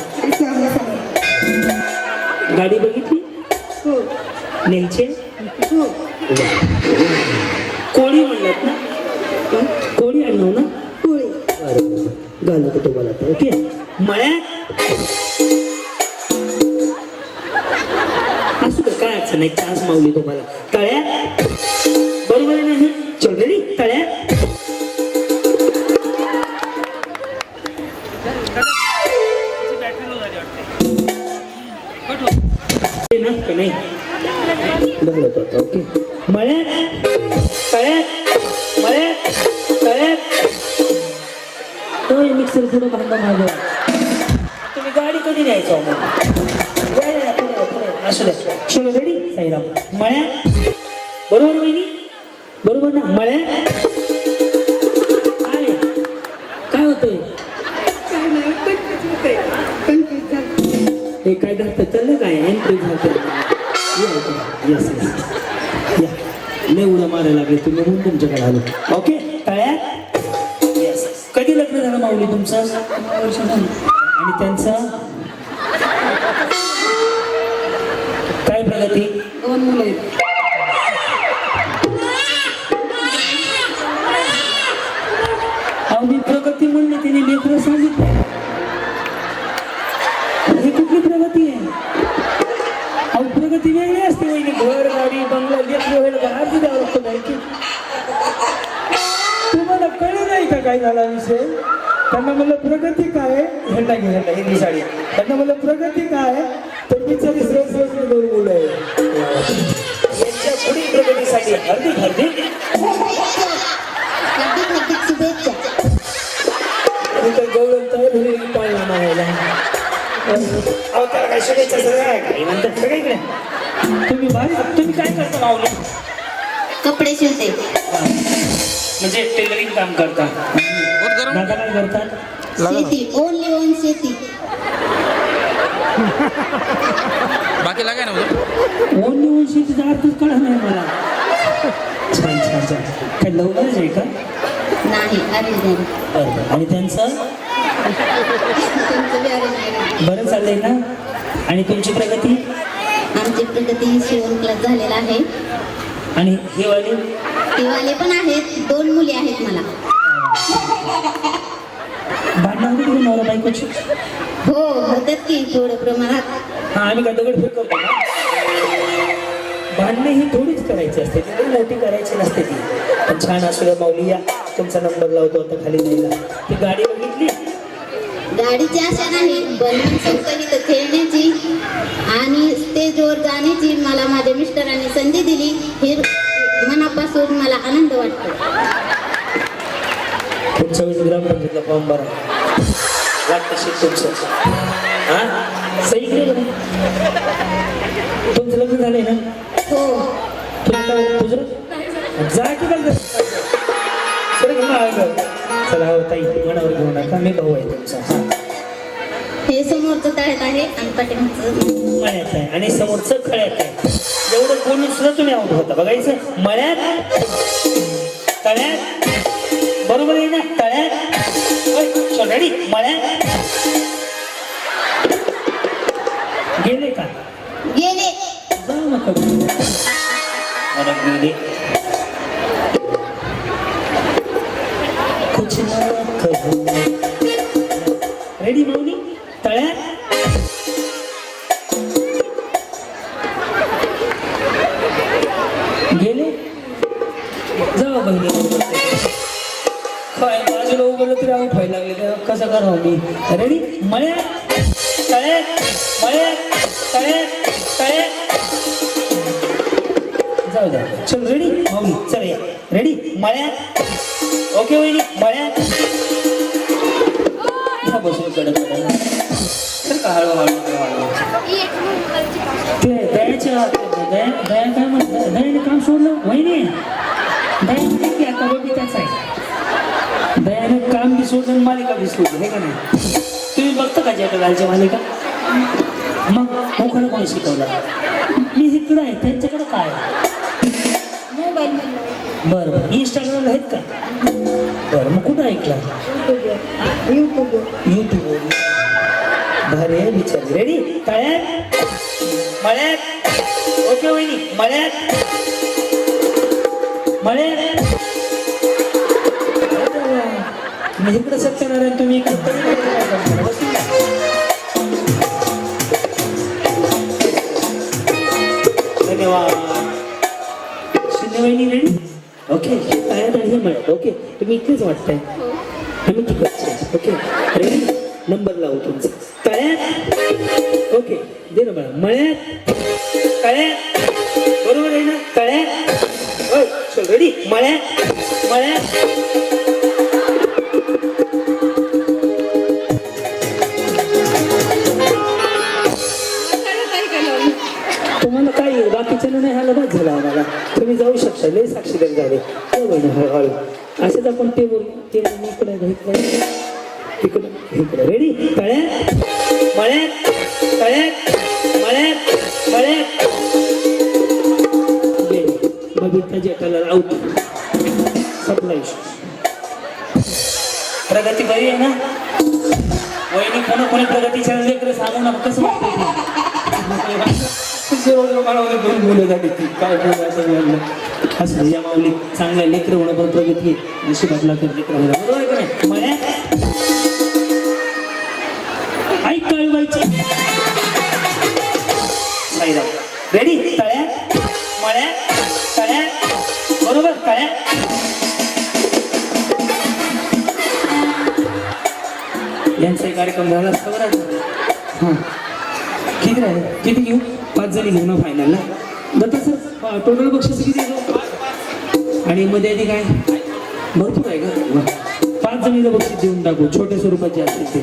गाडी बघितली? न्यायचे? कोळी म्हणलात ना? कोळी आणलो ना? कोळी. बरं घालू का तुम्हाला? ओके मळ्यात. असू का काय अडचण नाही. चान्स माऊली तुम्हाला. तळ्यात. बरोबर आहे नाही? चल रेडी? तळ्यात. नाही ओके मळ्यात. तळ्यात. मळ्यात. तळ्यात. तो मिक्सर पुढे भांडा मागव. तुम्ही गाडी कधी न्यायचो मग? असू द्या. चलो रेडी? साईराम. मळ्यात. बरोबर वहिनी? बरोबर ना? मळ्यात. काय होतंय? हे काय धरतं चाललं काय? एंट्री झालं. येस या लय उड्या मारायला लागले तुम्ही म्हणून तुमच्याकडे आलो. ओके तळ्यात. येस. कधी लग्न झालं माऊली तुमचं? आणि त्यांचं काय प्रगती? 2 मुलं आहेत. अहो मी प्रगती म्हणले तिने लेकरं सांगितलं. ही कुठली प्रगती आहे? अहो प्रगती वेगळी असते. वहिनी घर गाडी बंगला लेकरं व्हायला बाहेर द्यावं लागतं माहिती. तुम्हाला कळलं नाही का काय झाला विषय? त्यांना म्हणलं प्रगती काय? ह्यांना घे ह्यांना हिंदी साडी. त्यांना म्हणलं प्रगती काय? तर बिचारी सहज 2 मुलं आहे. यांच्या पुढील प्रगतीसाठी हार्दिक हार्दिक तर गौरव तयार होईल पाळला मागायला. अहो त्याला काय शुभेच्छा सगळं आहे का? म्हणतात सगळीकडे. तुम्ही काय करता माऊली? कपडे शिवते. म्हणजे टेलरिंग काम करता. दादा काय करतात? शेती ओनली ओन शेती. बाकी लागाय ना ओनली ओन शेतीचा अर्थच कळा नाही मला. छान छान छान. काय लवकरच आहे का? नाही अरेंज नाही. बरं. आणि त्यांचं तुमचं बी अरेंज नाही. बरं चाललंय ना? आणि तुमची प्रगती? आमची प्रगती शिवण क्लास झालेला आहे. आणि हे वाले तिवाले पण आहेत. 2 मुली आहेत मला. भांडणं होती तुम्ही नवरा बायकोची? हो होतात की थोडं प्रमाणात. हा आम्ही काय दगड फेक करतो ना? भांडणं ही थोडीच करायची असते, ती मोठी करायची नसते ती. पण छान असू द्या माऊली, या तुमचा नंबर लावतो आता खाली न्यायला. ती गाडी बघितली? गाडीची आशा नाही, बलून संकलित खेळण्याची आणि स्टेजवर जाण्याची मला माझ्या मिस्टरांनी संधी दिली. हे मनापासून मला आनंद वाटतो. पुढच्या वेळेस ग्रामपंचायतला फॉर्म भरा. वाटतं शेत तुमचं. हा सही केली बरं. तुमचं लग्न झालंय ना? हो तुझं जा की बघ. सर चला हो ताई, मनावर घेऊ नका, मी भाऊ आहे तुमचा. हे समोरचं तळ्यात आहे आणि पाठीमागचं मळ्यात आहे आणि समोरचं खळ्यात आहे. एवढं बोलून सुद्धा तुम्ही आउट होता. बघायचं मळ्यात तळ्यात. बरोबर आहे ना? तळ्यात रेडी मळ्यात. गेले का? गेले. जाऊ नका गेले. कुछ ना कहो. रेडी माऊली तळ्यात. गेले. जाऊ बहिणी. काय बाजूला उभं तरी आऊट व्हायला लागले, कसं करावं मी? रेडी मळ्यात तळ्यात मळ्यात तळ्यात तळ्यात. जाऊ द्या. चल रेडी माऊली चल या. रेडी मळ्यात. ओके वहिनी मळ्यात. बसून कडक सर का हळूहळू ते दयाच्या दया दया काय म्हणतात, दयाने काम सोडलं वहिनी. दया म्हणजे की आता कबड्डी त्याच आहे. दयाने काम बी सोडलं आणि मालिका बी सोडली, हे का नाही? तुम्ही बघता का जेठालालच्या मालिका? मग खरं कोणी शिकवलं? मी इकडं आहे, त्यांच्याकडं काय? मोबाईल बरं बरं. इंस्टाग्रामला आहेत का? बरं मग कुठं ऐकलं? यूट्यूब. भारी आहे विचार. रेडी तळ्यात मळ्यात. ओके वहिनी मळ्यात मळ्यात. मी इकडं सत्यनारायण, तुम्ही धन्यवाद. वहिनी रेडी. ओके तळ्यात आणि हे मळ्यात. ओके तुम्ही इथेच वाटताय, आम्ही तिकडचे. ओके रेडी नंबर लावू तुमचा. तळ्यात. ओके दे ना मला. मळ्यात तळ्यात. बरोबर आहे ना? तळ्यात. चल रेडी मळ्यात मळ्यात. तुम्हाला काय बाकीच्यानं नाही हाला बाद झाला आम्हाला. तुम्ही जाऊ शकता, लय साक्षीदार झाले. हळूहळू असेच आपण टेबल टेबल इकडे इकडे इकडे. रेडी तळ्यात मळ्यात तळ्यात मळ्यात मळ्यात. बघितलं जेठाला आऊट. सप्लाय. प्रगती बरी आहे ना वहिनी? कोणी प्रगतीच्या लेकरं सांगू नका. कसं वाटतं? मला दोन मुलं झाली ती काय बोल असं या माऊली. चांगल्या लेकरं होणं पण प्रगती नशिबातला तर लेकरं होणं. बरोबर आहे का नाही? मळ्यात ऐक कळवायचं. साईराम रेडी तळ्यात मळ्यात तळ्यात. बरोबर तळ्यात. यांचा कार्यक्रम झाला खबर. हां किती राहिले? किती घेऊ? 5 जणी घेऊ ना फायनलला? दत्ता सर टोटल बक्षीस किती घेऊ? आणि मध्ये आधी काय भरपूर आहे का? 5 जणीला बक्षीस देऊन टाकू, छोट्या स्वरूपाचे असतील ते.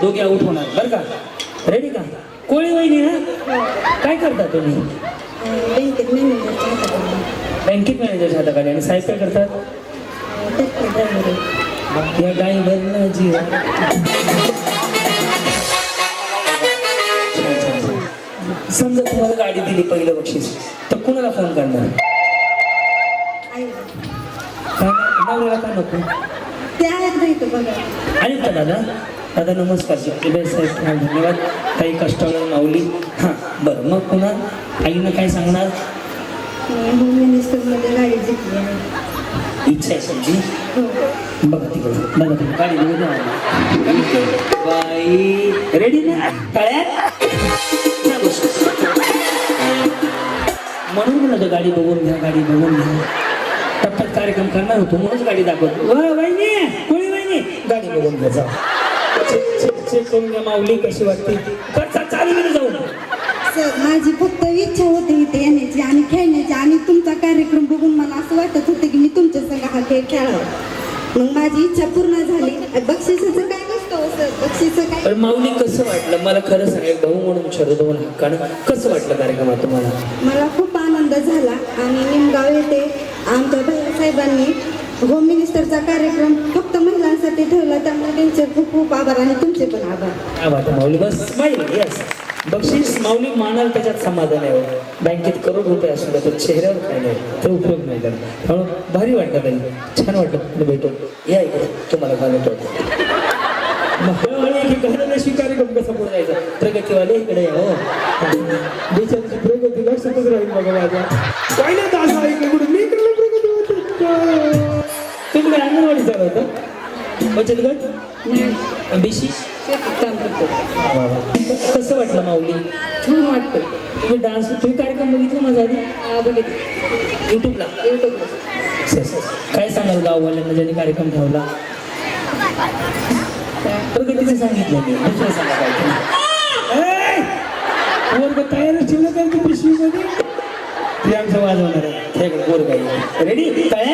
दोघे आऊट होणार बरं का? रेडी का? कोळी वहिनी ना काय करता तुम्ही? बँकेत मॅनेजरच्या हाताखाली. आणि साहेब काय करतात? या ड्रायव्हरला जीव समजा तुम्हाला गाडी दिली पहिलं बक्षीस तर कुणाला फोन करणार? नवऱ्याला का नको? ते आहेत नाही तर बघा. आणि का दादा दादा नमस्कार साहेब धन्यवाद. काही कष्टाळू माऊली. हां बरं मग पुन्हा आईनं काय सांगणार? होम मिनिस्टरमध्ये गाडी जिंकली आहे. इच्छा आहे समजी. बघा तिकडे बघा तुम्ही गाडी बघून बाई रेडी ना टाळ्यात म्हणून म्हणलं गाडी बघून घ्या गाडी बघून घ्या. टप्प्यात कार्यक्रम करणार होतो म्हणूनच गाडी दाखवतो. वहिनी कोणी वहिनी गाडी बघून घ्या जा. चेक करून घ्या माऊली कशी वाटते. चालू गेलं जाऊन सर माझी फक्त इच्छा होती इथे येण्याची आणि खेळण्याची आणि तुमचा कार्यक्रम बघून मला असं वाटत होतं की मी तुमच्या संग हा खेळ खेळावा. मग माझी इच्छा पूर्ण झाली. बक्षिसाचं काय नसतं सर बक्षिसं काय. पण माऊली कसं वाटलं मला खरं सांगेल भाऊ म्हणून विचारतो तुम्हाला हक्कानं कसं वाटलं कार्यक्रमात तुम्हाला? मला खूप आनंद झाला आणि निमगाव येथे आमच्या भैयासाहेबांनी होम मिनिस्टरचा कार्यक्रम फक्त महिलांसाठी ठेवला त्यामुळे त्यांचे खूप खूप आभार आणि तुमचे पण आभार. काय वाटतं माऊली बस माहिती यस बक्षीस माऊली मानाल त्याच्यात समाधान आहे. बँकेत करोड रुपये असू पण चेहऱ्यावर काय नाही तर उपयोग नाही करत. त्यामुळं भारी वाटतं ताई छान वाटलं तुम्ही भेटून या इकडे तुम्हाला काय वाटतं कार्यक्रम कसा पुढे जायचा प्रगतीवाले इकडे या हो देशाची प्रगती लक्षातच राहील बघा माझ्या काय नाही असं ऐकलं कुठे मी इकडे प्रगती होती. तुम्ही काय अंगणवाडी चालवता बचत गट बीसी काम करतो. कसं वाटलं माऊली? छान वाटतं. तुम्ही डान्स तुम्ही कार्यक्रम बघितला माझा आधी बघितलं युट्यूबला काय सांगाल गाववाल्यांना ज्यांनी कार्यक्रम ठेवला? प्रगतीचं सांगितलं मी दुसरं सांगा काय वर्ग तयारच ठेवलं काय तू पिशवीमध्ये ते आमचं वाजवणार आहे बोर काही रेडी काय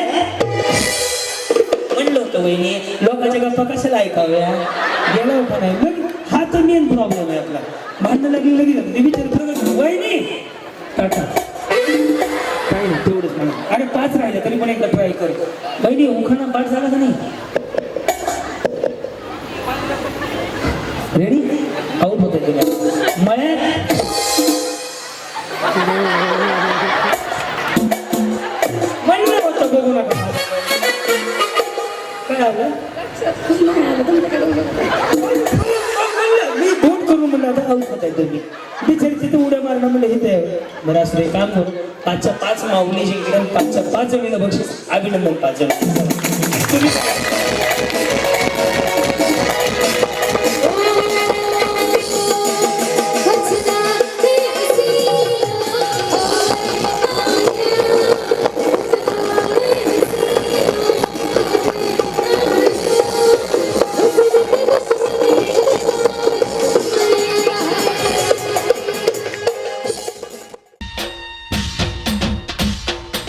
म्हणलं होतं वहिनी लोकांच्या गप्पा कशाला ऐकाव्या गेला होता नाही मग हा तर मेन प्रॉब्लेम आहे आपला. भांडणं लागली ते विचार प्रगती वहिनी टाटा काही नाही तेवढंच म्हणा. अरे 5 राहिले तरी पण एकदा ट्राय कर बहिणी उखाणा पाठ झाला का नाही? रेडी आऊट होते तुम्ही मळ्यात म्हणलं होतं बघू नका काय आलं मी फोन करून म्हणलं आता आऊट होत आहे तुम्ही बिचारी तिथे उड्या मारणं म्हणलं हे बरं असं एक काम करू 5च्या 5 माऊली जिंकलं 5च्या 5 जणीला बक्षीस अभिनंदन 5 जण तुम्ही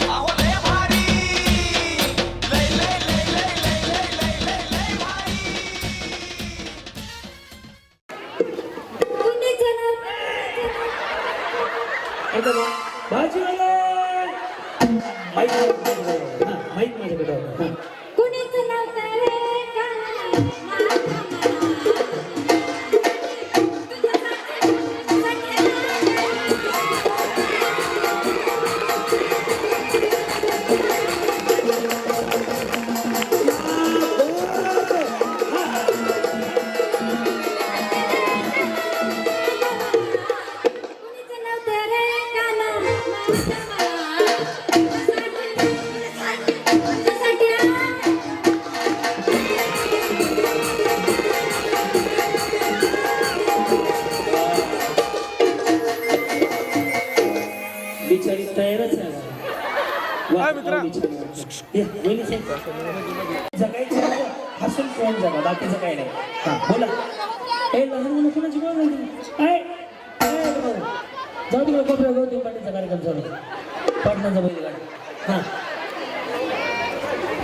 अहो लय भारी लय लय लय लय लय लय लय लय लय भारी. भाजीवाला माईक माझ्याकडे हां. बिचारी तयारच आहे जगायचं हसून फोन जगा बाकीचं काय नाही. हा बोला ए लहान मुलं कोणाची बोल जाऊ तिकडे कोपऱ्या गौतम पाटीलचा कार्यक्रम चालू पाटणाचा बैल गाडी हां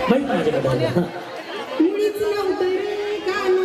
माहीत माझ्याकडे हां मुळीच नव्हतं रे गाणं.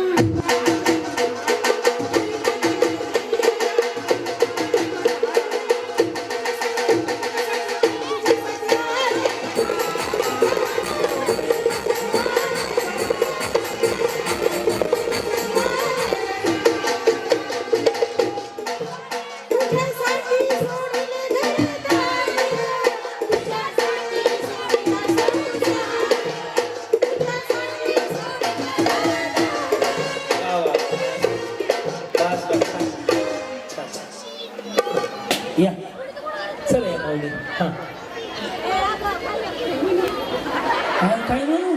माऊली हा काय म्हणू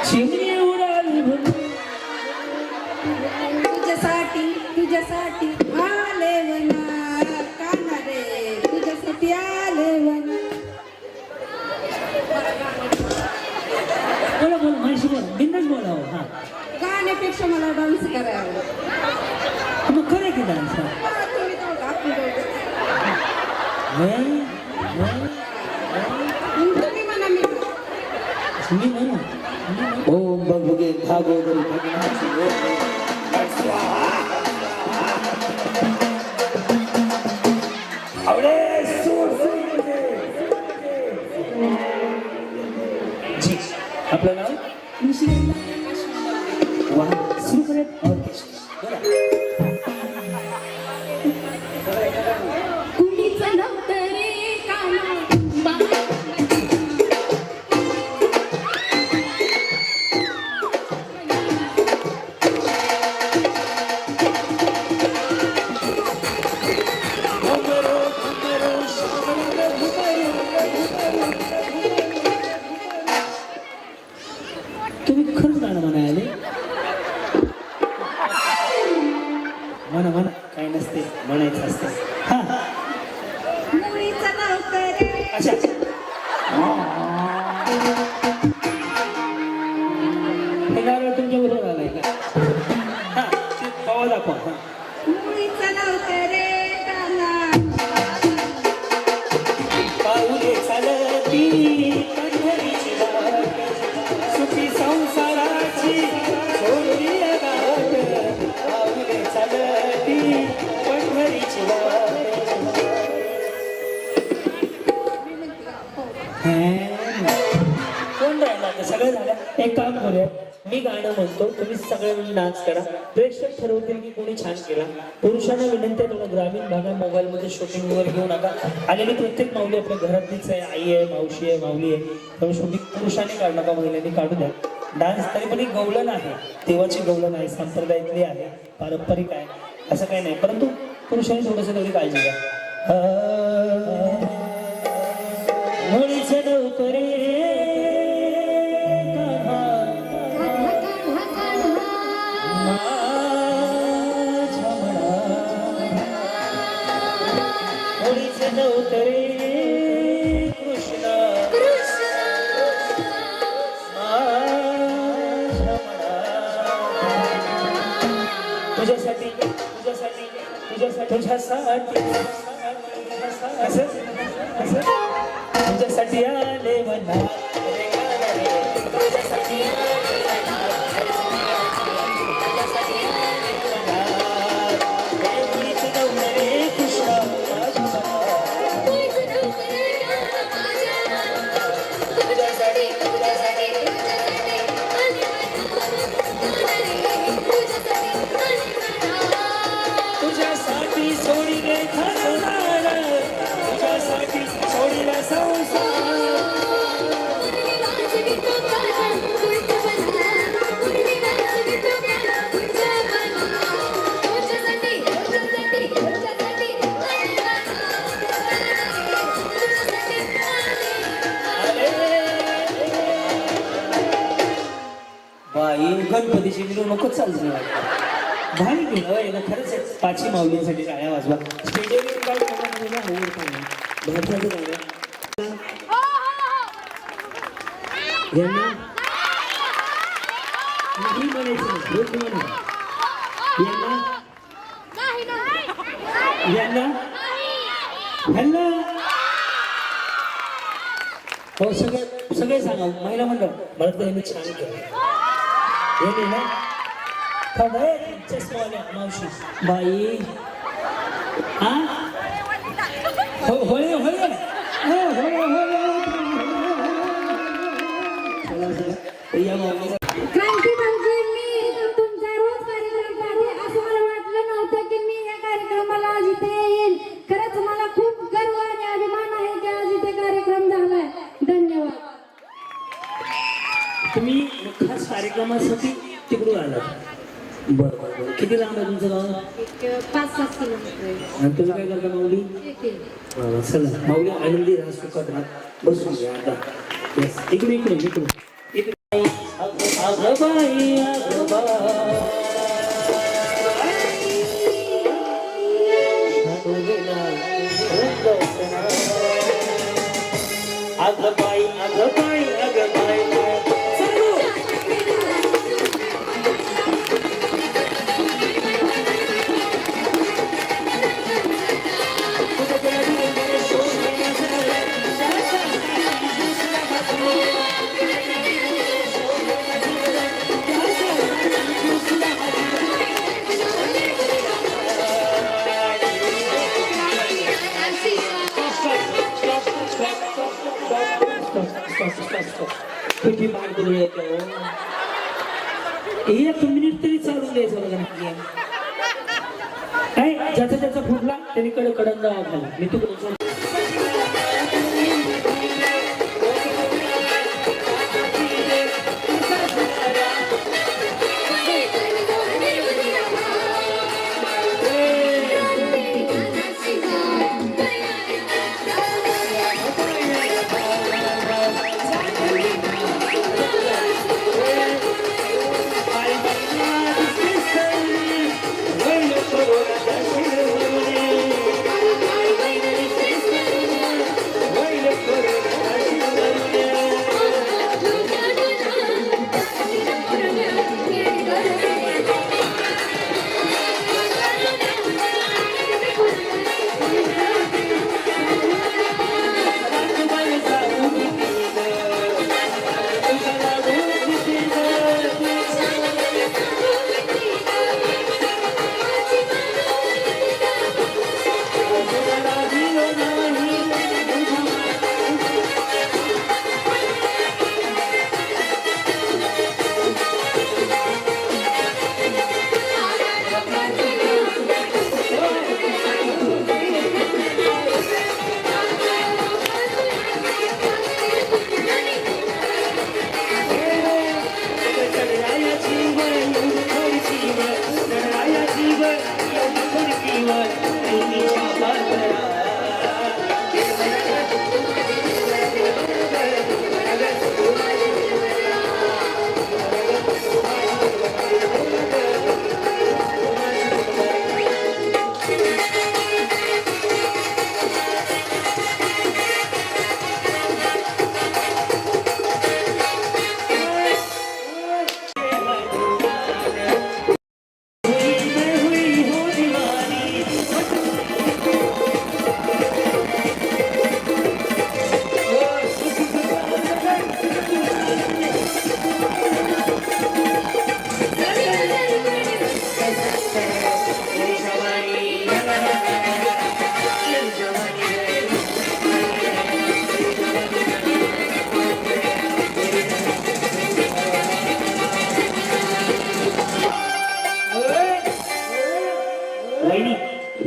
चिमणी उडाली तुझ्यासाठी आले वना काना रे तुझ्यासाठी आले वना. बोला बोला माझी बोला बिंदास बोला हो हा गाण्यापेक्षा मला डान्स करायला मग करे की डान्स तुम्ही म्हणा मी मी म्हणू ओम भगवते भागवते भगवान आवडे जी आपलं नाव वा सुरू करूयात ऑर्केस्ट्रा कुणीचं नव्हतं रे काना तुम्ही खरंच गाणं म्हणायले म्हणा म्हणा काय नसते म्हणायचं असते हा मुलीचं नव्हतं रे अच्छा हे गाणं तुमच्या बरोबर आलंय का हा ते पावा दाखवा हा मुलीचं नव्हतं रे काना पाऊले चालती पंढरीची वाट सुखी संसाराची सोडली गाठ पाऊले चालती पंढरीची वाट कोण राहिला आता सगळं झालं एक काम करूया मी गाणं म्हणतो तुम्ही सगळे मिळून डान्स करा प्रेक्षक ठरवतील की कोणी छान केला पुरुषांना विनंती आहे थोडं ग्रामीण भागात मोबाईलमध्ये शूटिंग वगैरे घेऊ नका आलेली प्रत्येक माऊली आपल्या घरातलीच आहे आई आहे मावशी आहे माऊली आहे त्यामुळे शूटिंग पुरुषांनी काढू नका महिलांनी काढू द्या डान्स तरी पण एक गवलन आहे देवाची गवलन आहे संप्रदायातली आहे पारंपरिक आहे असं काही नाही परंतु पुरुषांनी थोडंसं तेवढी काळजी घ्या मुळीचं नव्हतं रे मुळीचं नव्हतं रे कृष्ण तुझ्यासाठी तुझ्यासाठी तुझ्यासाठी तुझ्यासाठी असं असं तुझ्यासाठी आले म्हणा तुझ्यासाठी तुझ्यासाठी सोडीले खसणार तुझ्यासाठी सोडीला संसार बाई गणपतीची मिरवणूकच चालली भारी केलं याला खरंच आहे पाचही माऊलींसाठी टाळ्या वाजवा स्टेजवर काय भारताचं गाणं यांना नाही म्हणायचं रोज म्हणा यांना ह्यांना हो सगळे सांगा महिला मंडळ मला तर यांनी छान केलं यांनी ना चष्मावाल्या मावशी बाई हा होळे होळे या माऊलीचा क्रांती भाऊजींनी तुमचा रोज कार्यक्रम पाहते असं मला वाटलं नव्हतं की मी या कार्यक्रमाला आज इथे येईल खरंच मला खूप गर्व आणि अभिमान आहे की आज इथे कार्यक्रम झालाय धन्यवाद तुम्ही खास कार्यक्रमासाठी तिकडून आलात बरं बरं बरं किती लांब आहे तुमचं गाव? एक 5-7 किलोमीटर आहे. आणि तुम्ही काय करता माऊली? बरं, चला माऊली आनंदी राहा सुखात राहा. बसून घ्या आता. Yes. इकडे इकडे इकडे इकडे. अगं बाई अगं बाई. अगं बाई अगं बाई अगं बाई. किती मार करू येतो. एक मिनिट तरी चालून द्यायचं बघा नक्की. काय ज्याचा त्याचा फुटला त्याने कडंदा घाला. मी तू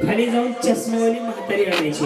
खाली जाऊन चष्मेवाली म्हातारी आणायची.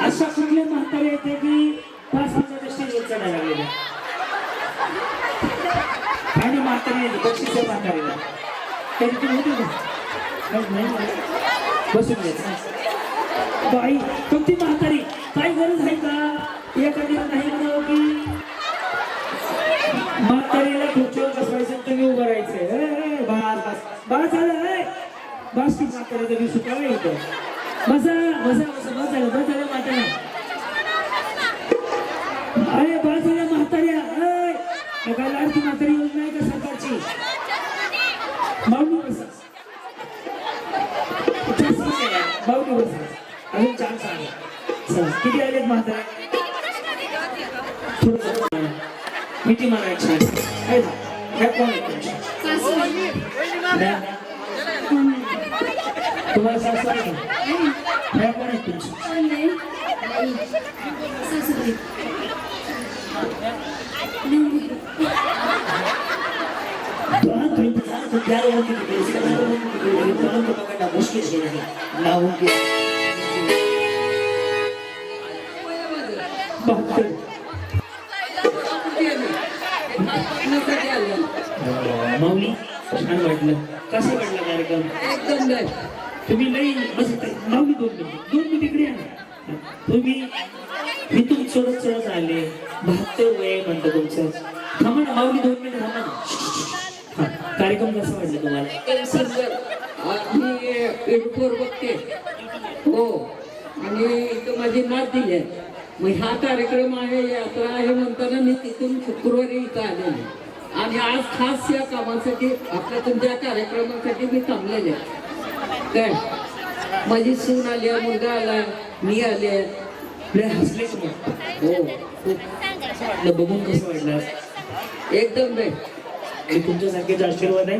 अशा कुठल्या म्हातारे येते की 5 वर्षाच्या स्टेजवर चढायला लागलेल्या आणि म्हातारी येते बक्षीच्या म्हातारीला तरी तुम्ही होते का? बसून घ्यायचं बाई तुमची म्हातारी काय गरज आहे का एखाद्या नाही म्हणावं की म्हातारीला खुर्चीवर बसवायचं तुम्ही उभं राहायचं. बस बस झालं बस ती म्हातारीचा दिवस काय इथं बसा बसा बसा बस झालं म्हाताऱ्या. अरे बस झालं म्हाताऱ्या. काय लाडकी म्हातारी योजना आहे का सरकारची? माऊली बसा किती आलेत म्हातारे थोडं मिठी मारायची आहे ना? ह्या कोण आहेत तुमच्या? ह्या? तुम्हाला सासू आहे का? ह्या कोण आहेत तुमच्या? माऊली छान वाटलं. कसं वाटलं कार्यक्रम? एकदम नाही. तुम्ही नाही मस्त माऊली 2 मिनिट इकडे या ना. तुम्ही इथून चढत आले 72 वय म्हणतं तुमचं. थांबा ना माऊली 2 मिनिट थांबा ना. कार्यक्रम कसा वाटला तुम्हाला? एकदम सुंदर. मी युट्यूबवर बघते हो आणि इथं माझी नात दिली आहे. मग हा कार्यक्रम आहे यात्रा आहे म्हणताना मी तिथून शुक्रवारी इथं आलेले आणि आज खास या कामासाठी आपल्या तुमच्या कार्यक्रमासाठी मी थांबलेले आहे. काय माझी सून आली आहे, मुलगा आला, मी आले आहे. लय हसलेच मग. हो कसं वाटलं बघून? कसं वाटलं? एकदम नाही. हे तुमच्यासारखेच आशीर्वाद आहे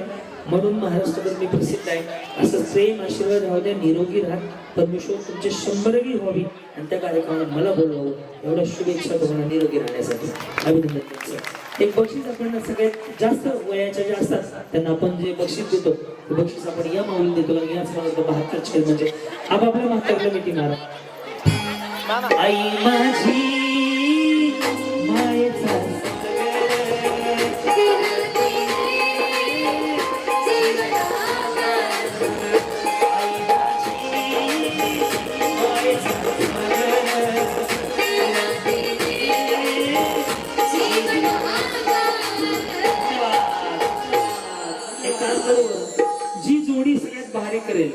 म्हणून महाराष्ट्रात मी प्रसिद्ध आहे. असं सेम आशीर्वाद राहू द्या, निरोगी राहा. परमेश्वर तुमचे 100वी व्हावी आणि त्या कार्यक्रमाला मला बोलवावं एवढ्या शुभेच्छा तुम्हाला निरोगी राहण्यासाठी. अभिनंदन तुमचं. एक बक्षीस आपण सगळ्यात जास्त वयाच्या ज्या असतात त्यांना आपण जे बक्षीस देतो ते बक्षीस आपण या माऊली देतो. आणि याच मला 72 छेद म्हणजे आपापल्या म्हाताऱ्याला मिठी मारा. आई माझी मायेचा जी जोडी सगळ्यात भारी करेल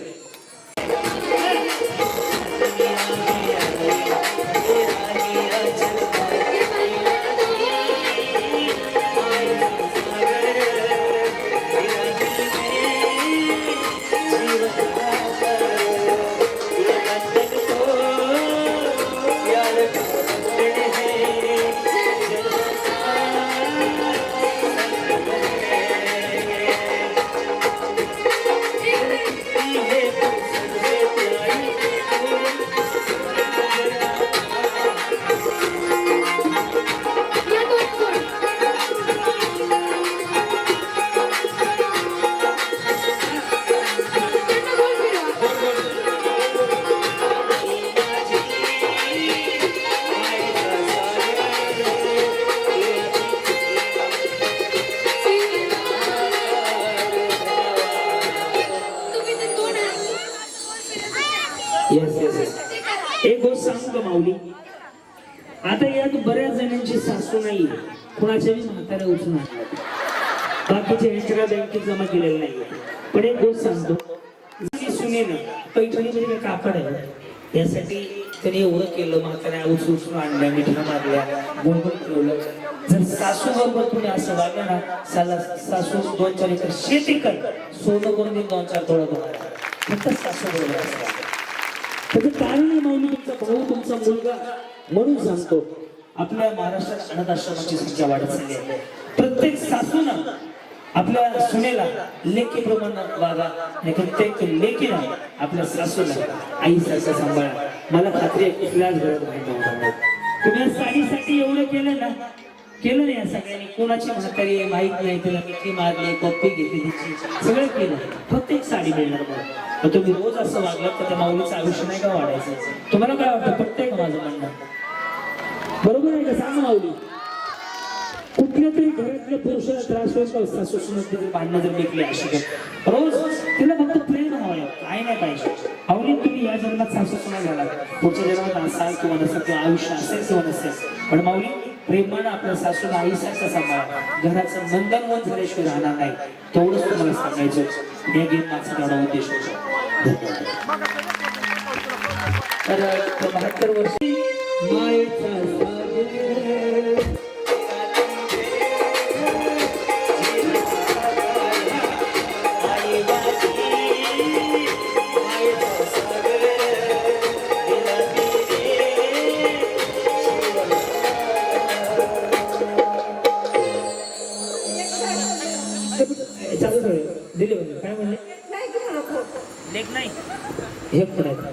एक गोष्ट सांगू का माऊली? आता यात बऱ्याच जणांची सासू नाही, कुणाच्या म्हाताऱ्या उचलून आणल्या, बाकीच्या ह्यांच्या बँकेत जमा केलेल्या नाही. पण एक गोष्ट सांगतो, सुनेनं पैठणी म्हणजे काय कापड आहे यासाठी त्याने एवढं केलं, म्हाताऱ्या उचलून आणल्या, मिठ्या मारल्या, गोंधळ ठेवलं. जर सासू बरोबर तुम्ही असं वागलं ना, सासू 2-4 एकर शेती कर, सोनं करून 2-4 तोळा तुम्हाला, फक्त सासू बरोबर असं. त्याचं कारण आहे माऊली तुमचा भाऊ, तुमचा मुलगा. म्हणून सांगतो आपल्या महाराष्ट्रात अनाथ आश्रमाची संख्या वाढत चालली आहे. प्रत्येक सासूनं आपल्या सुनेला लेकीप्रमाणे वागा, नाही प्रत्येक लेकीला आपल्या सासूला आईसारखं सांभाळा. मला खात्री आहे कुठल्याच घरात माहिती. तुम्ही साडीसाठी एवढं केलं ना, केलं नाही या सगळ्यांनी. कोणाची म्हातारी माहीत नाही, तिला मिठी मारली, कॉपी घेतली, तिची सगळं केलं, फक्त एक साडी मिळणार मला. तुम्ही रोज असं वागलात तर त्या माऊलीचं आयुष्य नाही का वाढायचं? तुम्हाला काय वाटतं? पटतंय का माझं म्हणणं? बरोबर आहे का? सांगा माऊली. कुठल्या तरी घरातल्या पुरुषाला त्रास होईल का? सासू सुनेत भांडणं जर देखली अशी रोज तिला फक्त प्रेम हवं, काय नाही पाहिजे. माऊली तुम्ही या जन्मात सासू सुना झाला, पुढच्या जन्मात असाल किंवा नसेल, किंवा आयुष्य असेल किंवा नसेल, पण माऊली प्रेमानं आपल्या सासूला आईसारखं सांभाळा. घराचं मंगलमन झाल्याशिवाय राहणार नाही. तेवढंच तुम्हाला सांगायचं. या गेम मागचा तेवढा उद्देश होता. तर 72 वर्षी मायेचा लेख नाही हे पण आहे.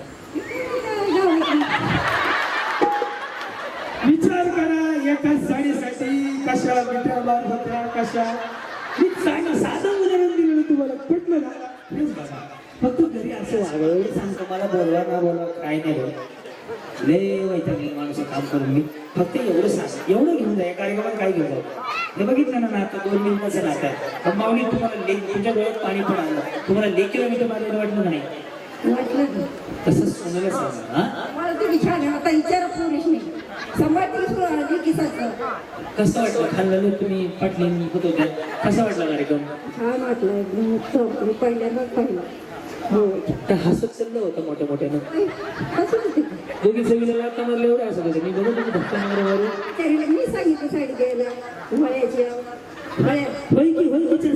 विचार करा एका साडीसाठी कशा मिठ्या मार होत्या कशा. मी सांगा साधं उदाहरण दिलेलं तुम्हाला पटलं ना. हेच बघा फक्त घरी असं वागलं एवढं सांगतो मला बोलवा ना बोला काय नाही बोला लय वैतागली माणूस काम करून मी फक्त एवढं सांग एवढं घेऊन जा या कार्यक्रमात काय घेऊन जाऊ. हे बघितलं ना नातं 2 मिनिटाचं नातं आहे. पण माऊली तुम्हाला लेख तुमच्या डोळ्यात पाणी पण आलं तुम्हाला लेख किलोमीटर माझ्या वाटलं नाही वाटलं की तसंच सोनाला सांगा हा मला ते विचार आता विचार पुरेश नाही संभाजी किसाचं कसं वाटलं खाल्लं तुम्ही पाटली होत होत्या कसा वाटला कार्यक्रम. छान वाटलं एकदम उत्तम मी पहिल्यांदाच पाहिलं. हो काय हसत चाललं होतं मोठ्या मोठ्यानं कसं होते दोघी सगळी लाटा मारले एवढे हसत होते मी बघत होतो धक्का मारल्यावर तरी मी सांगितलं साईड घ्यायला वळ्याची वळ्याच्या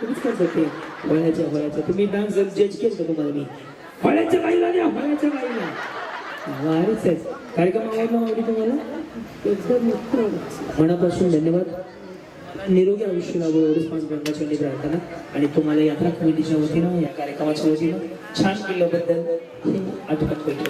तुम्हीच करत होते वळ्याच्या तुम्ही डान्स जज केलं का तुम्हाला मी वळ्याच्या बाईला द्या वळ्याच्या बाईला वारीच आहे. कार्यक्रम आवडला मावली तुम्हाला एकदम उत्तम मनापासून धन्यवाद. मला निरोगी आयुष्य लाभो एवढंच पांडुरंगाच्या निधी प्रार्थना आणि तुम्हाला यात्रा कमिटीच्या वतीनं या कार्यक्रमाच्या वतीनं छान केल्याबद्दल हे आटोकाट पैकी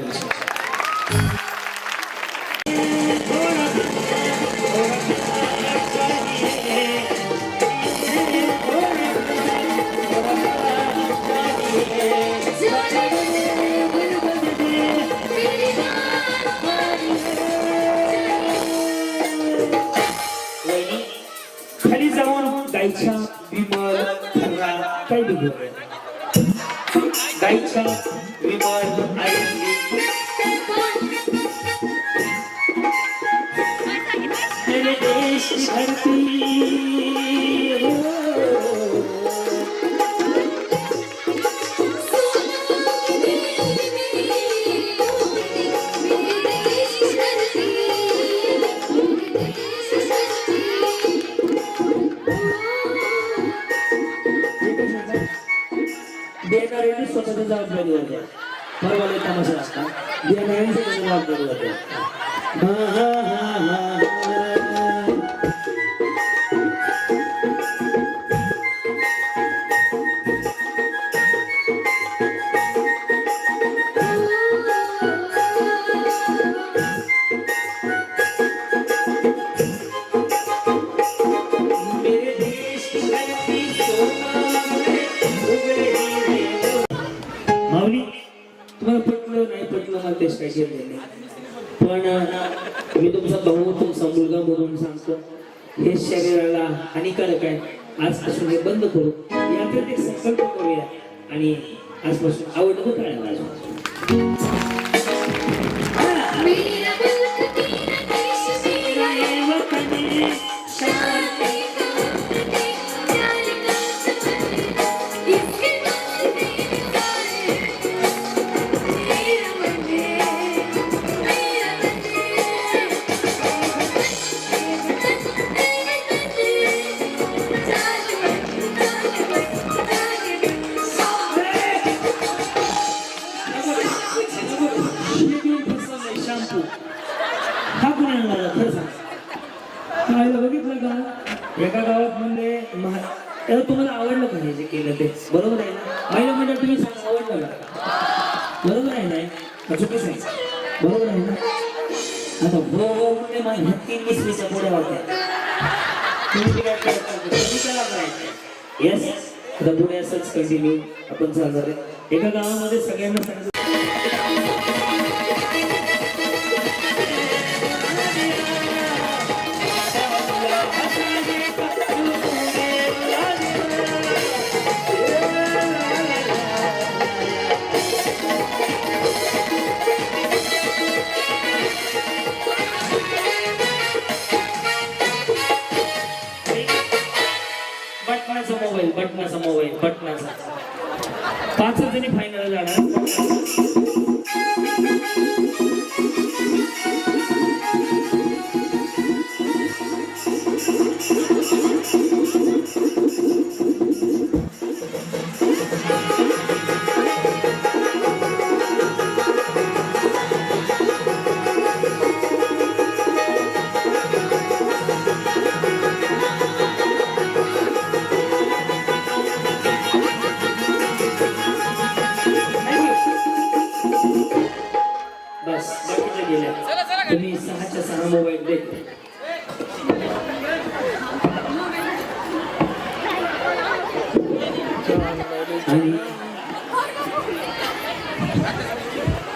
खाली जाऊन गायच्या विमल खर्रा काय बघू गायच्या विमल आई मेरे देश की धरती देणाऱ्यांनी स्वतःची जबाबदारी होते परवाले तमाशा असता देणाऱ्यांनी स्वतःची जबाबदारी होते. मेरे देश की धरती माऊली तुम्हाला पटलं नाही पटलं मला तेच काही घेतलं नाही पण मी तुमचा भाऊ तुमचा मुलगा म्हणून सांगतो हे शरीराला हानिकारक आहे आजपासून हे बंद करू याकडे एक संकल्प करूया आणि आजपासून आवडतं टाळ्या वाजवा. हा कोण आणला खरं सांग बघितलं का एका गावात म्हणजे त्याला तुम्हाला आवडलं का हे जे केलं ते बरोबर आहे ना महिला म्हणजे तुम्ही सांगा आवडलं का बरोबर आहे ना चुकीच आहे बरोबर आहे ना. आता हो हो म्हणजे माझ्या 3-20 पुढे होत्या येस आता पुढे असंच कंटिन्यू आपण चालणार आहे. एका गावामध्ये सगळ्यांना सांगितलं बटनाचा मोबाईल बटनाचा 5 जणी फायनल जाणार.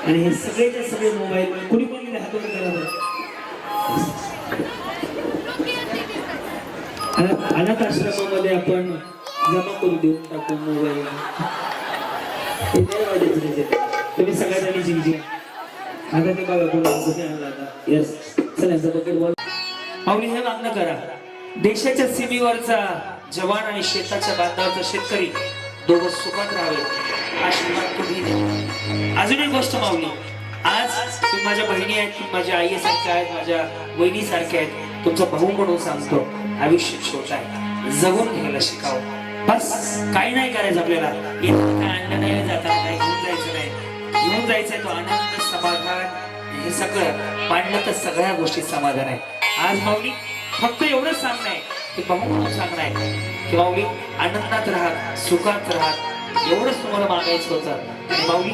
आणि हे सगळेच्या सगळे मोबाईल कुणी कोणी हातोड करा बरं. अनाथ आश्रमामध्ये आपण जमा करून देऊन टाकू मोबाईल. हे नाही वाटायचं त्याच्यात. तुम्ही सगळ्यांनी जिंकली आता ते बघा कोणी आणला आता. यस चला यांचा बकेट बॉल. पाहुणे हे मागणं करा. देशाच्या सीमेवरचा जवान आणि शेताच्या बांधावरचा शेतकरी दोघं सुखात राहावे आशीर्वाद तुम्ही द्या. अजून एक गोष्ट माऊली, आज तुम्ही माझ्या बहिणी आहेत, तुम्ही माझ्या आईसारख्या आहेत, माझ्या वहिनीसारख्या आहेत. तुमचा भाऊ म्हणून सांगतो, आयुष्य छोट आहे, जगून घ्यायला शिकावं. बस काही नाही करायचं आपल्याला. इथं काय आणलं नाही, जाताना नाही, घेऊन जायचं नाही. घेऊन जायचंय तो आनंद, समाधान, हे सगळं पाडलं तर सगळ्या गोष्टी समाधान आहे. आज माऊली फक्त एवढंच सांगणं आहे की भाऊ म्हणून सांगणं आहे की माऊली आनंदात राहत, सुखात राहत, एवढंच तुम्हाला मागायचं होतं. आणि माऊली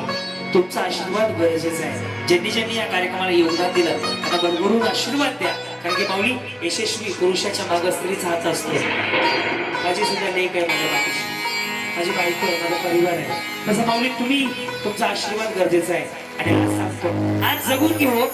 तुमचा आशीर्वाद गरजेचा आहे. ज्यांनी ज्यांनी या कार्यक्रमाला योगदान दिलं त्यांना भरभरून आशीर्वाद द्या. कारण की माऊली यशस्वी पुरुषाच्या मागे स्त्रीचा हात असतो. माझी सुद्धा लेक आहे, माझ्या बाकीची माझी बायको आहे, माझा परिवार आहे. तसं माऊली तुम्ही तुमचा आशीर्वाद गरजेचा आहे. आणि आज सांगतो, आज जगून घेऊ.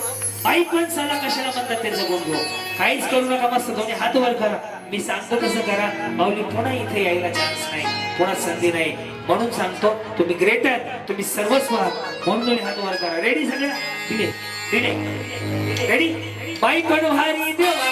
आई पण चला कशाला म्हणतात ते जगून घेऊ. काहीच करू नका, मस्त दोन्ही हात वर करा. मी सांगतो तसं करा. माऊली पुन्हा इथे यायला चान्स नाही, पुन्हा संधी नाही. म्हणून सांगतो तुम्ही ग्रेट आहात, तुम्ही सर्वस्व आहात. म्हणून दोन्ही हात वर करा. रेडी सगळ्या? दिले दिले रेडी. बाई कडू हारी देवा.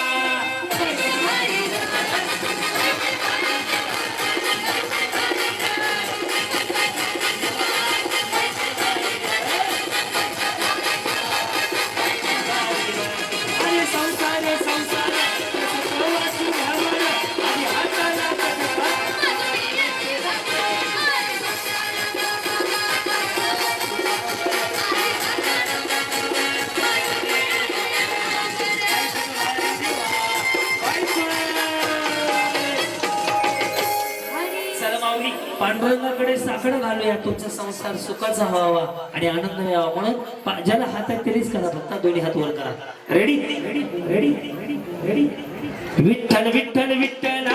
पांडुरंगाकडे साकडं घालूया, तुमचा संसार सुखाचा व्हावा आणि आनंद यावा. म्हणून ज्याला हात आहे तेच करा, फक्त दोन्ही हात वर करा. Ready ready ready ready. Vitthal Vitthal Vitthal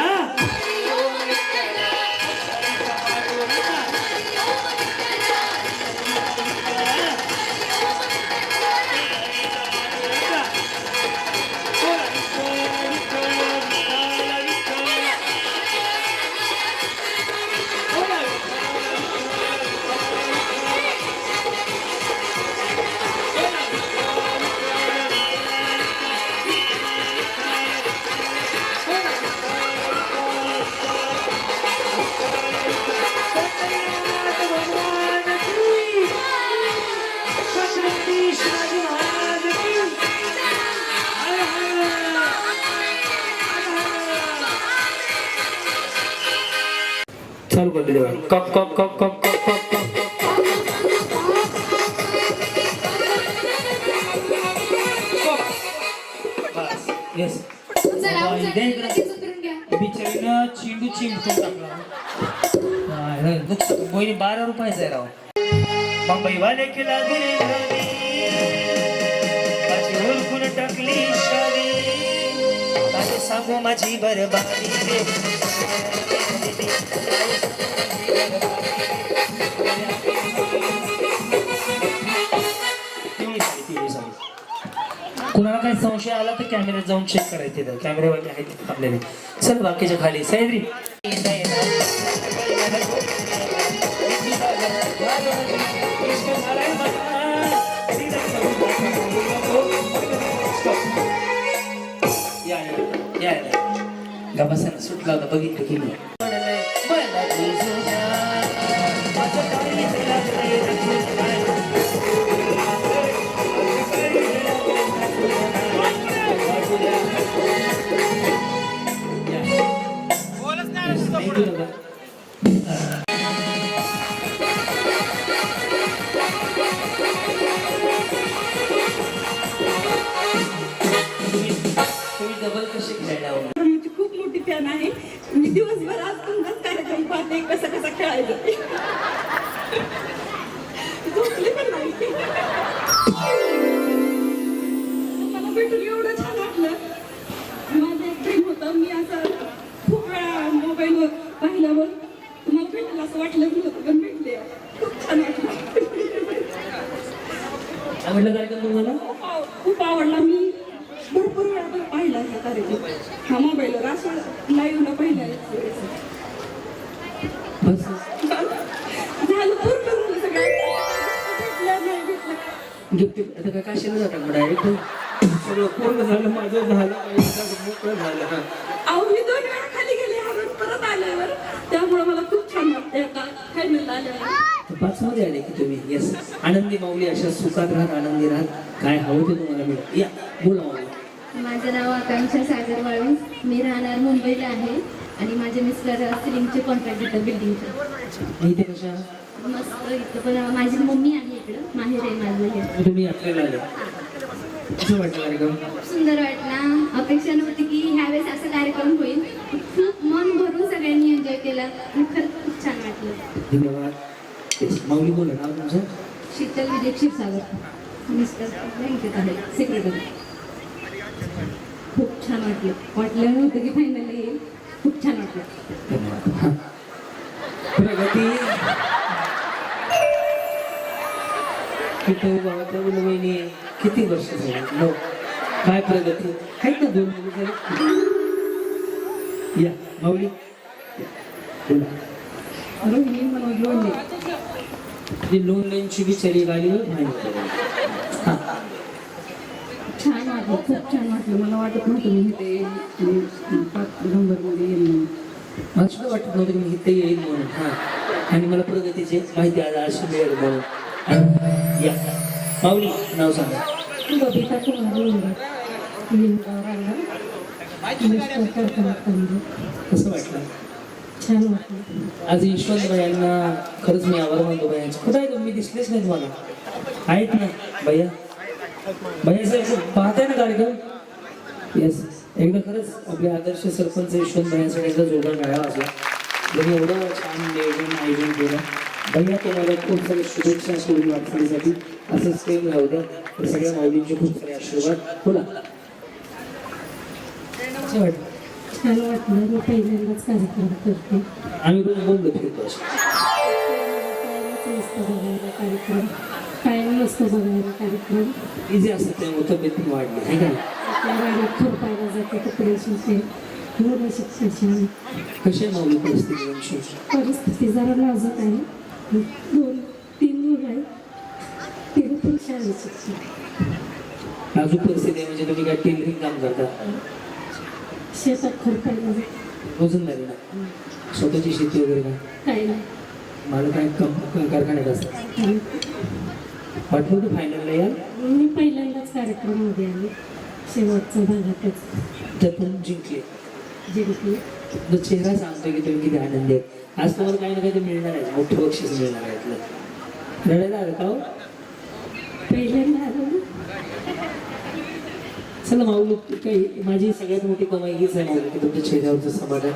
चालू कर दिले. Cup cup cup cup cup cup cup बस. येस बिचारीनं चेंडू चिंबून टाकला. मोहिनी 12 रुपयाचा आहे राव. मुंबई वाले केला माझी ओळखून टाकली शावी. काय सांगू माझी बरबादी रे. कुणाला काही संशय आला तर कॅमेऱ्यात जाऊन चेक करायचे. कॅमेरेवाले आहेत तिथे थांबलेले. चल बाकीच्या खाली सह्याद्री. गबासाला सुटला होता, बघितलं की नाही. डबल कशी खेळला खूप मोठी फॅन आहे मी. दिवसभर आज तुमचाच कार्यक्रम पाहते, कसा कसा खेळायचं झोपले पण नाही. मला भेटून एवढं छान वाटलं. माझं एक ड्रीम होतं, मी असं खूप वेळा मोबाईलवर पाहिल्यावर तुम्हाला भेटायला असं वाटलं नव्हतं. आवडला कार्यक्रम तुम्हाला? खूप आवडला. मी भरपूर वेळा पाहिला हा कार्यक्रम. हा मोबाईलवर असं लाईव्हला पाहिला. बस झालं पूर्ण सगळं. भेटलं नाही भेटलं. गिफ्ट आता काय काशीला जाता का डायरेक्ट? सगळं पूर्ण झालं माझं झालं मोकळं झालं. हा. अहो मी 2 वेळा खाली गेले हरून परत आल्यावर त्यामुळे मला खूप छान वाटते आता फायनल आल्यावर. 5 मध्ये आले की तुम्ही. येस, आनंदी माऊली. अशा सुखात राहत, आनंदी राहत, काय हवं ते तुम्हाला मिळेल. या बोला माऊली. माझं नाव आकांक्षा सागर वाळूस. मी राहणार मुंबईला आहे आणि माझे मिस्टर सिलिंगचे कॉन्ट्रॅक्ट देतात बिल्डिंगचे. इथे कशा मस्त इथं पण माझी मम्मी आहे इकडं, माहेर आहे माझं हे. तुम्ही यात्रेला आले, कसं वाटलं कार्यक्रम? खूप सुंदर वाटला. अपेक्षा नव्हती की ह्यावेळेस असा कार्यक्रम होईल. खूप मन भरून सगळ्यांनी एन्जॉय केला आणि खरंच खूप छान वाटलं. धन्यवाद. येस, माऊली बोला. नाव तुमचं? शीतल विजय क्षीरसागर. मिस्टर बँकेत आहे सेक्रेटरी. खूप छान वाटलं नव्हतं की फायनल येईल. खूप छान वाटलं. धन्यवाद. हा. प्रगती किती गावातल्या मुलगी किती वर्ष झाली? नो काय प्रगती आहेत ना 2 मुली झाली. या माऊली बोला. रोहिणी मनोज लोणले. जी लोन लाईनची बिचारी गाडीवर माहिती. हां छान वाटलं. खूप छान वाटलं. मला वाटत नव्हतं मी ते 5 नंबरमध्ये येईल म्हणून. मला सुद्धा वाटत नव्हतं की मी इथे येईल म्हणून. हां आणि मला प्रगतीची माहिती आज अशी मिळेल म्हणून. या माऊली नाव सांगा. बबिता कुमार लोंढे. लिंगावर राहणार. मिस्टर कडकडकंद. कसं वाटलं? छान वाटलं. आज यशवंत भैयांना खरंच मी आभार मानतो. भैयांचे कुठं आहे तुम्ही? दिसलेच नाही तुम्हाला. आहेत ना भैया? भैया साहेब पाहताय ना कार्यक्रम? येस, एकदा खरंच आपले आदर्श सरपंच यशवंत भैयांसाठी एकदा जोरदार मिळावा असला. त्यांनी एवढं छान नियोजन आयोजन केलं. भैया तुम्हाला खूप सारे शुभेच्छा सोडून वाटचालीसाठी. असंच प्रेम राहू द्या. तर सगळ्या माऊलींचे खूप सारे आशीर्वाद. बोला कसं वाटलं? छान वाटलं. मी पहिल्यांदाच कार्यक्रम करते. आम्ही रोज बोललो फिरतो असं. मस्त बघायला कार्यक्रम. कायम मस्त बघायला कार्यक्रम. इझी असतं त्यामुळे तब्येत वाढली आहे का नाही? आपल्या गाडीत खुरपायला जाते कपडे शिवते. मुलं शिक्षण. कशी आहे माऊली परिस्थिती तुमची? परिस्थिती जरा नाजूक आहे. 2-3 मुलं आहेत. ते पण शाळेत शिक्षण. नाजूक परिस्थिती आहे म्हणजे तुम्ही काय टेलरिंग काम करता? शेतात खुरपायला जाते. रोजंदारी ना? स्वतःची शेती वगैरे का? काही नाही. मला काय कारखान्यात असतं. वाटलं होतं फायनलला यार? मी पहिल्यांदाच कार्यक्रमामध्ये आले. शेवटचा भागातच त्यातून जिंकले. जिंकली. तो चेहरा सांगतोय की तुम्ही किती आनंदी आहेत. आज तुम्हाला काही ना काही मिळणार आहे. मोठं बक्षीस मिळणार आहे यातलं. रडायला आलं का हो? पहिल्यांदा आलो ना. चला माऊली काही माझी सगळ्यात मोठी कमाई हीच आहे माऊली की तुमच्या चेहऱ्यावरचं समाधान.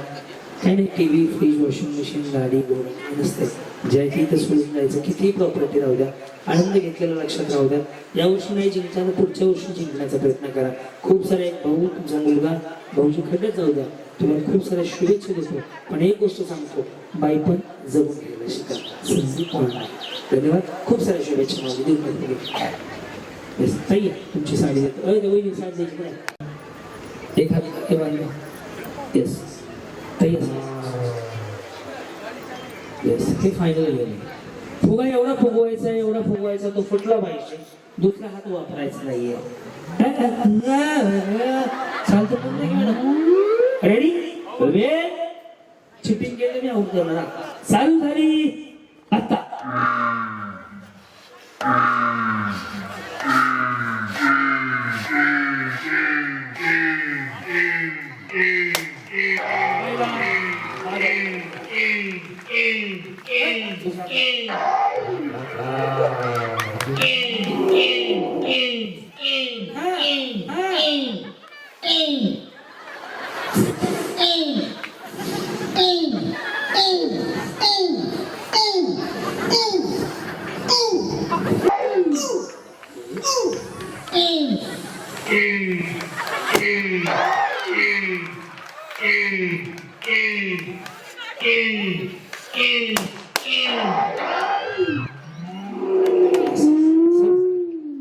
काही नाही T V fridge washing machine गाडी घोडा नसते. ज्या की इथं सोडून जायचं कितीही प्रॉपर्टी राहू द्या. आनंद घेतलेला लक्षात राहू द्या. यावर्षी नाही जिंकताना पुढच्या वर्षी जिंकण्याचा प्रयत्न करा. खूप सारे एक भाऊ तुमचा मुलगा भाऊजी खड्ड्यात जाऊ द्या. तुम्हाला खूप साऱ्या शुभेच्छा देतो. पण एक गोष्ट सांगतो, बाई पण जगून घ्यायला शिका. संधी कोणाला. धन्यवाद. खूप साऱ्या शुभेच्छा माझी देऊ. येस ताई तुमची साडी देतो. वहिनी साडी द्यायची काय? एक हात बांधला. येस ताई. येस हे फायनल गेले. फुगा एवढा फुगवायचा एवढा फुगवायचा तो फुटला पाहिजे. दुसरा हात वापरायचा नाहीये. चालतं पण नाही मॅडम. रेडी वेळ चिटिंग केलं मी आउट करणार. चालू झाली आता.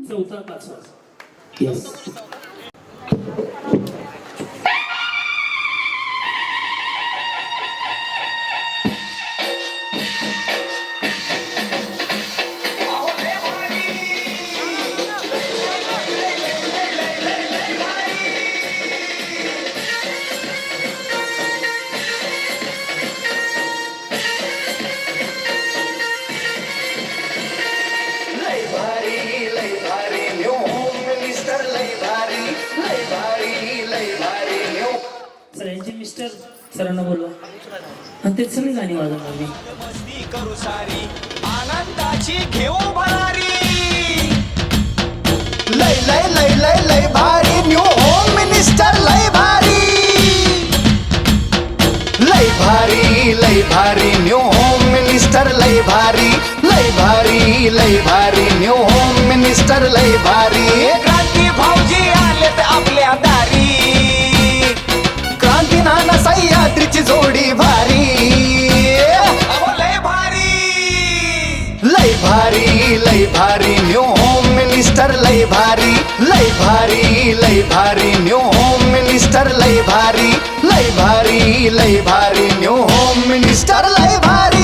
चौथा येस लय भारी न्यू होम मिनिस्टर लय भारी न्यू सगळ्यांचे मिस्टर सरांना बोलवा आणि ते सगळी गाणी वाजवणार मी मस्ती करू सारी आनंदाची घेऊ भरारी लय भारी न्यू होम मिनिस्टर लय भारी न्यू होम मिनिस्टर लय भारी न्यू होम मिनिस्टर लय भारी क्रांती भाऊजी आलेत आपल्या दारी क्रांती नाना सह्याद्रीची जोडी भारी अहो लय भारी न्यू होम मिनिस्टर लय भारी न्यू होम मिनिस्टर लय भारी न्यू होम मिनिस्टर लय भारी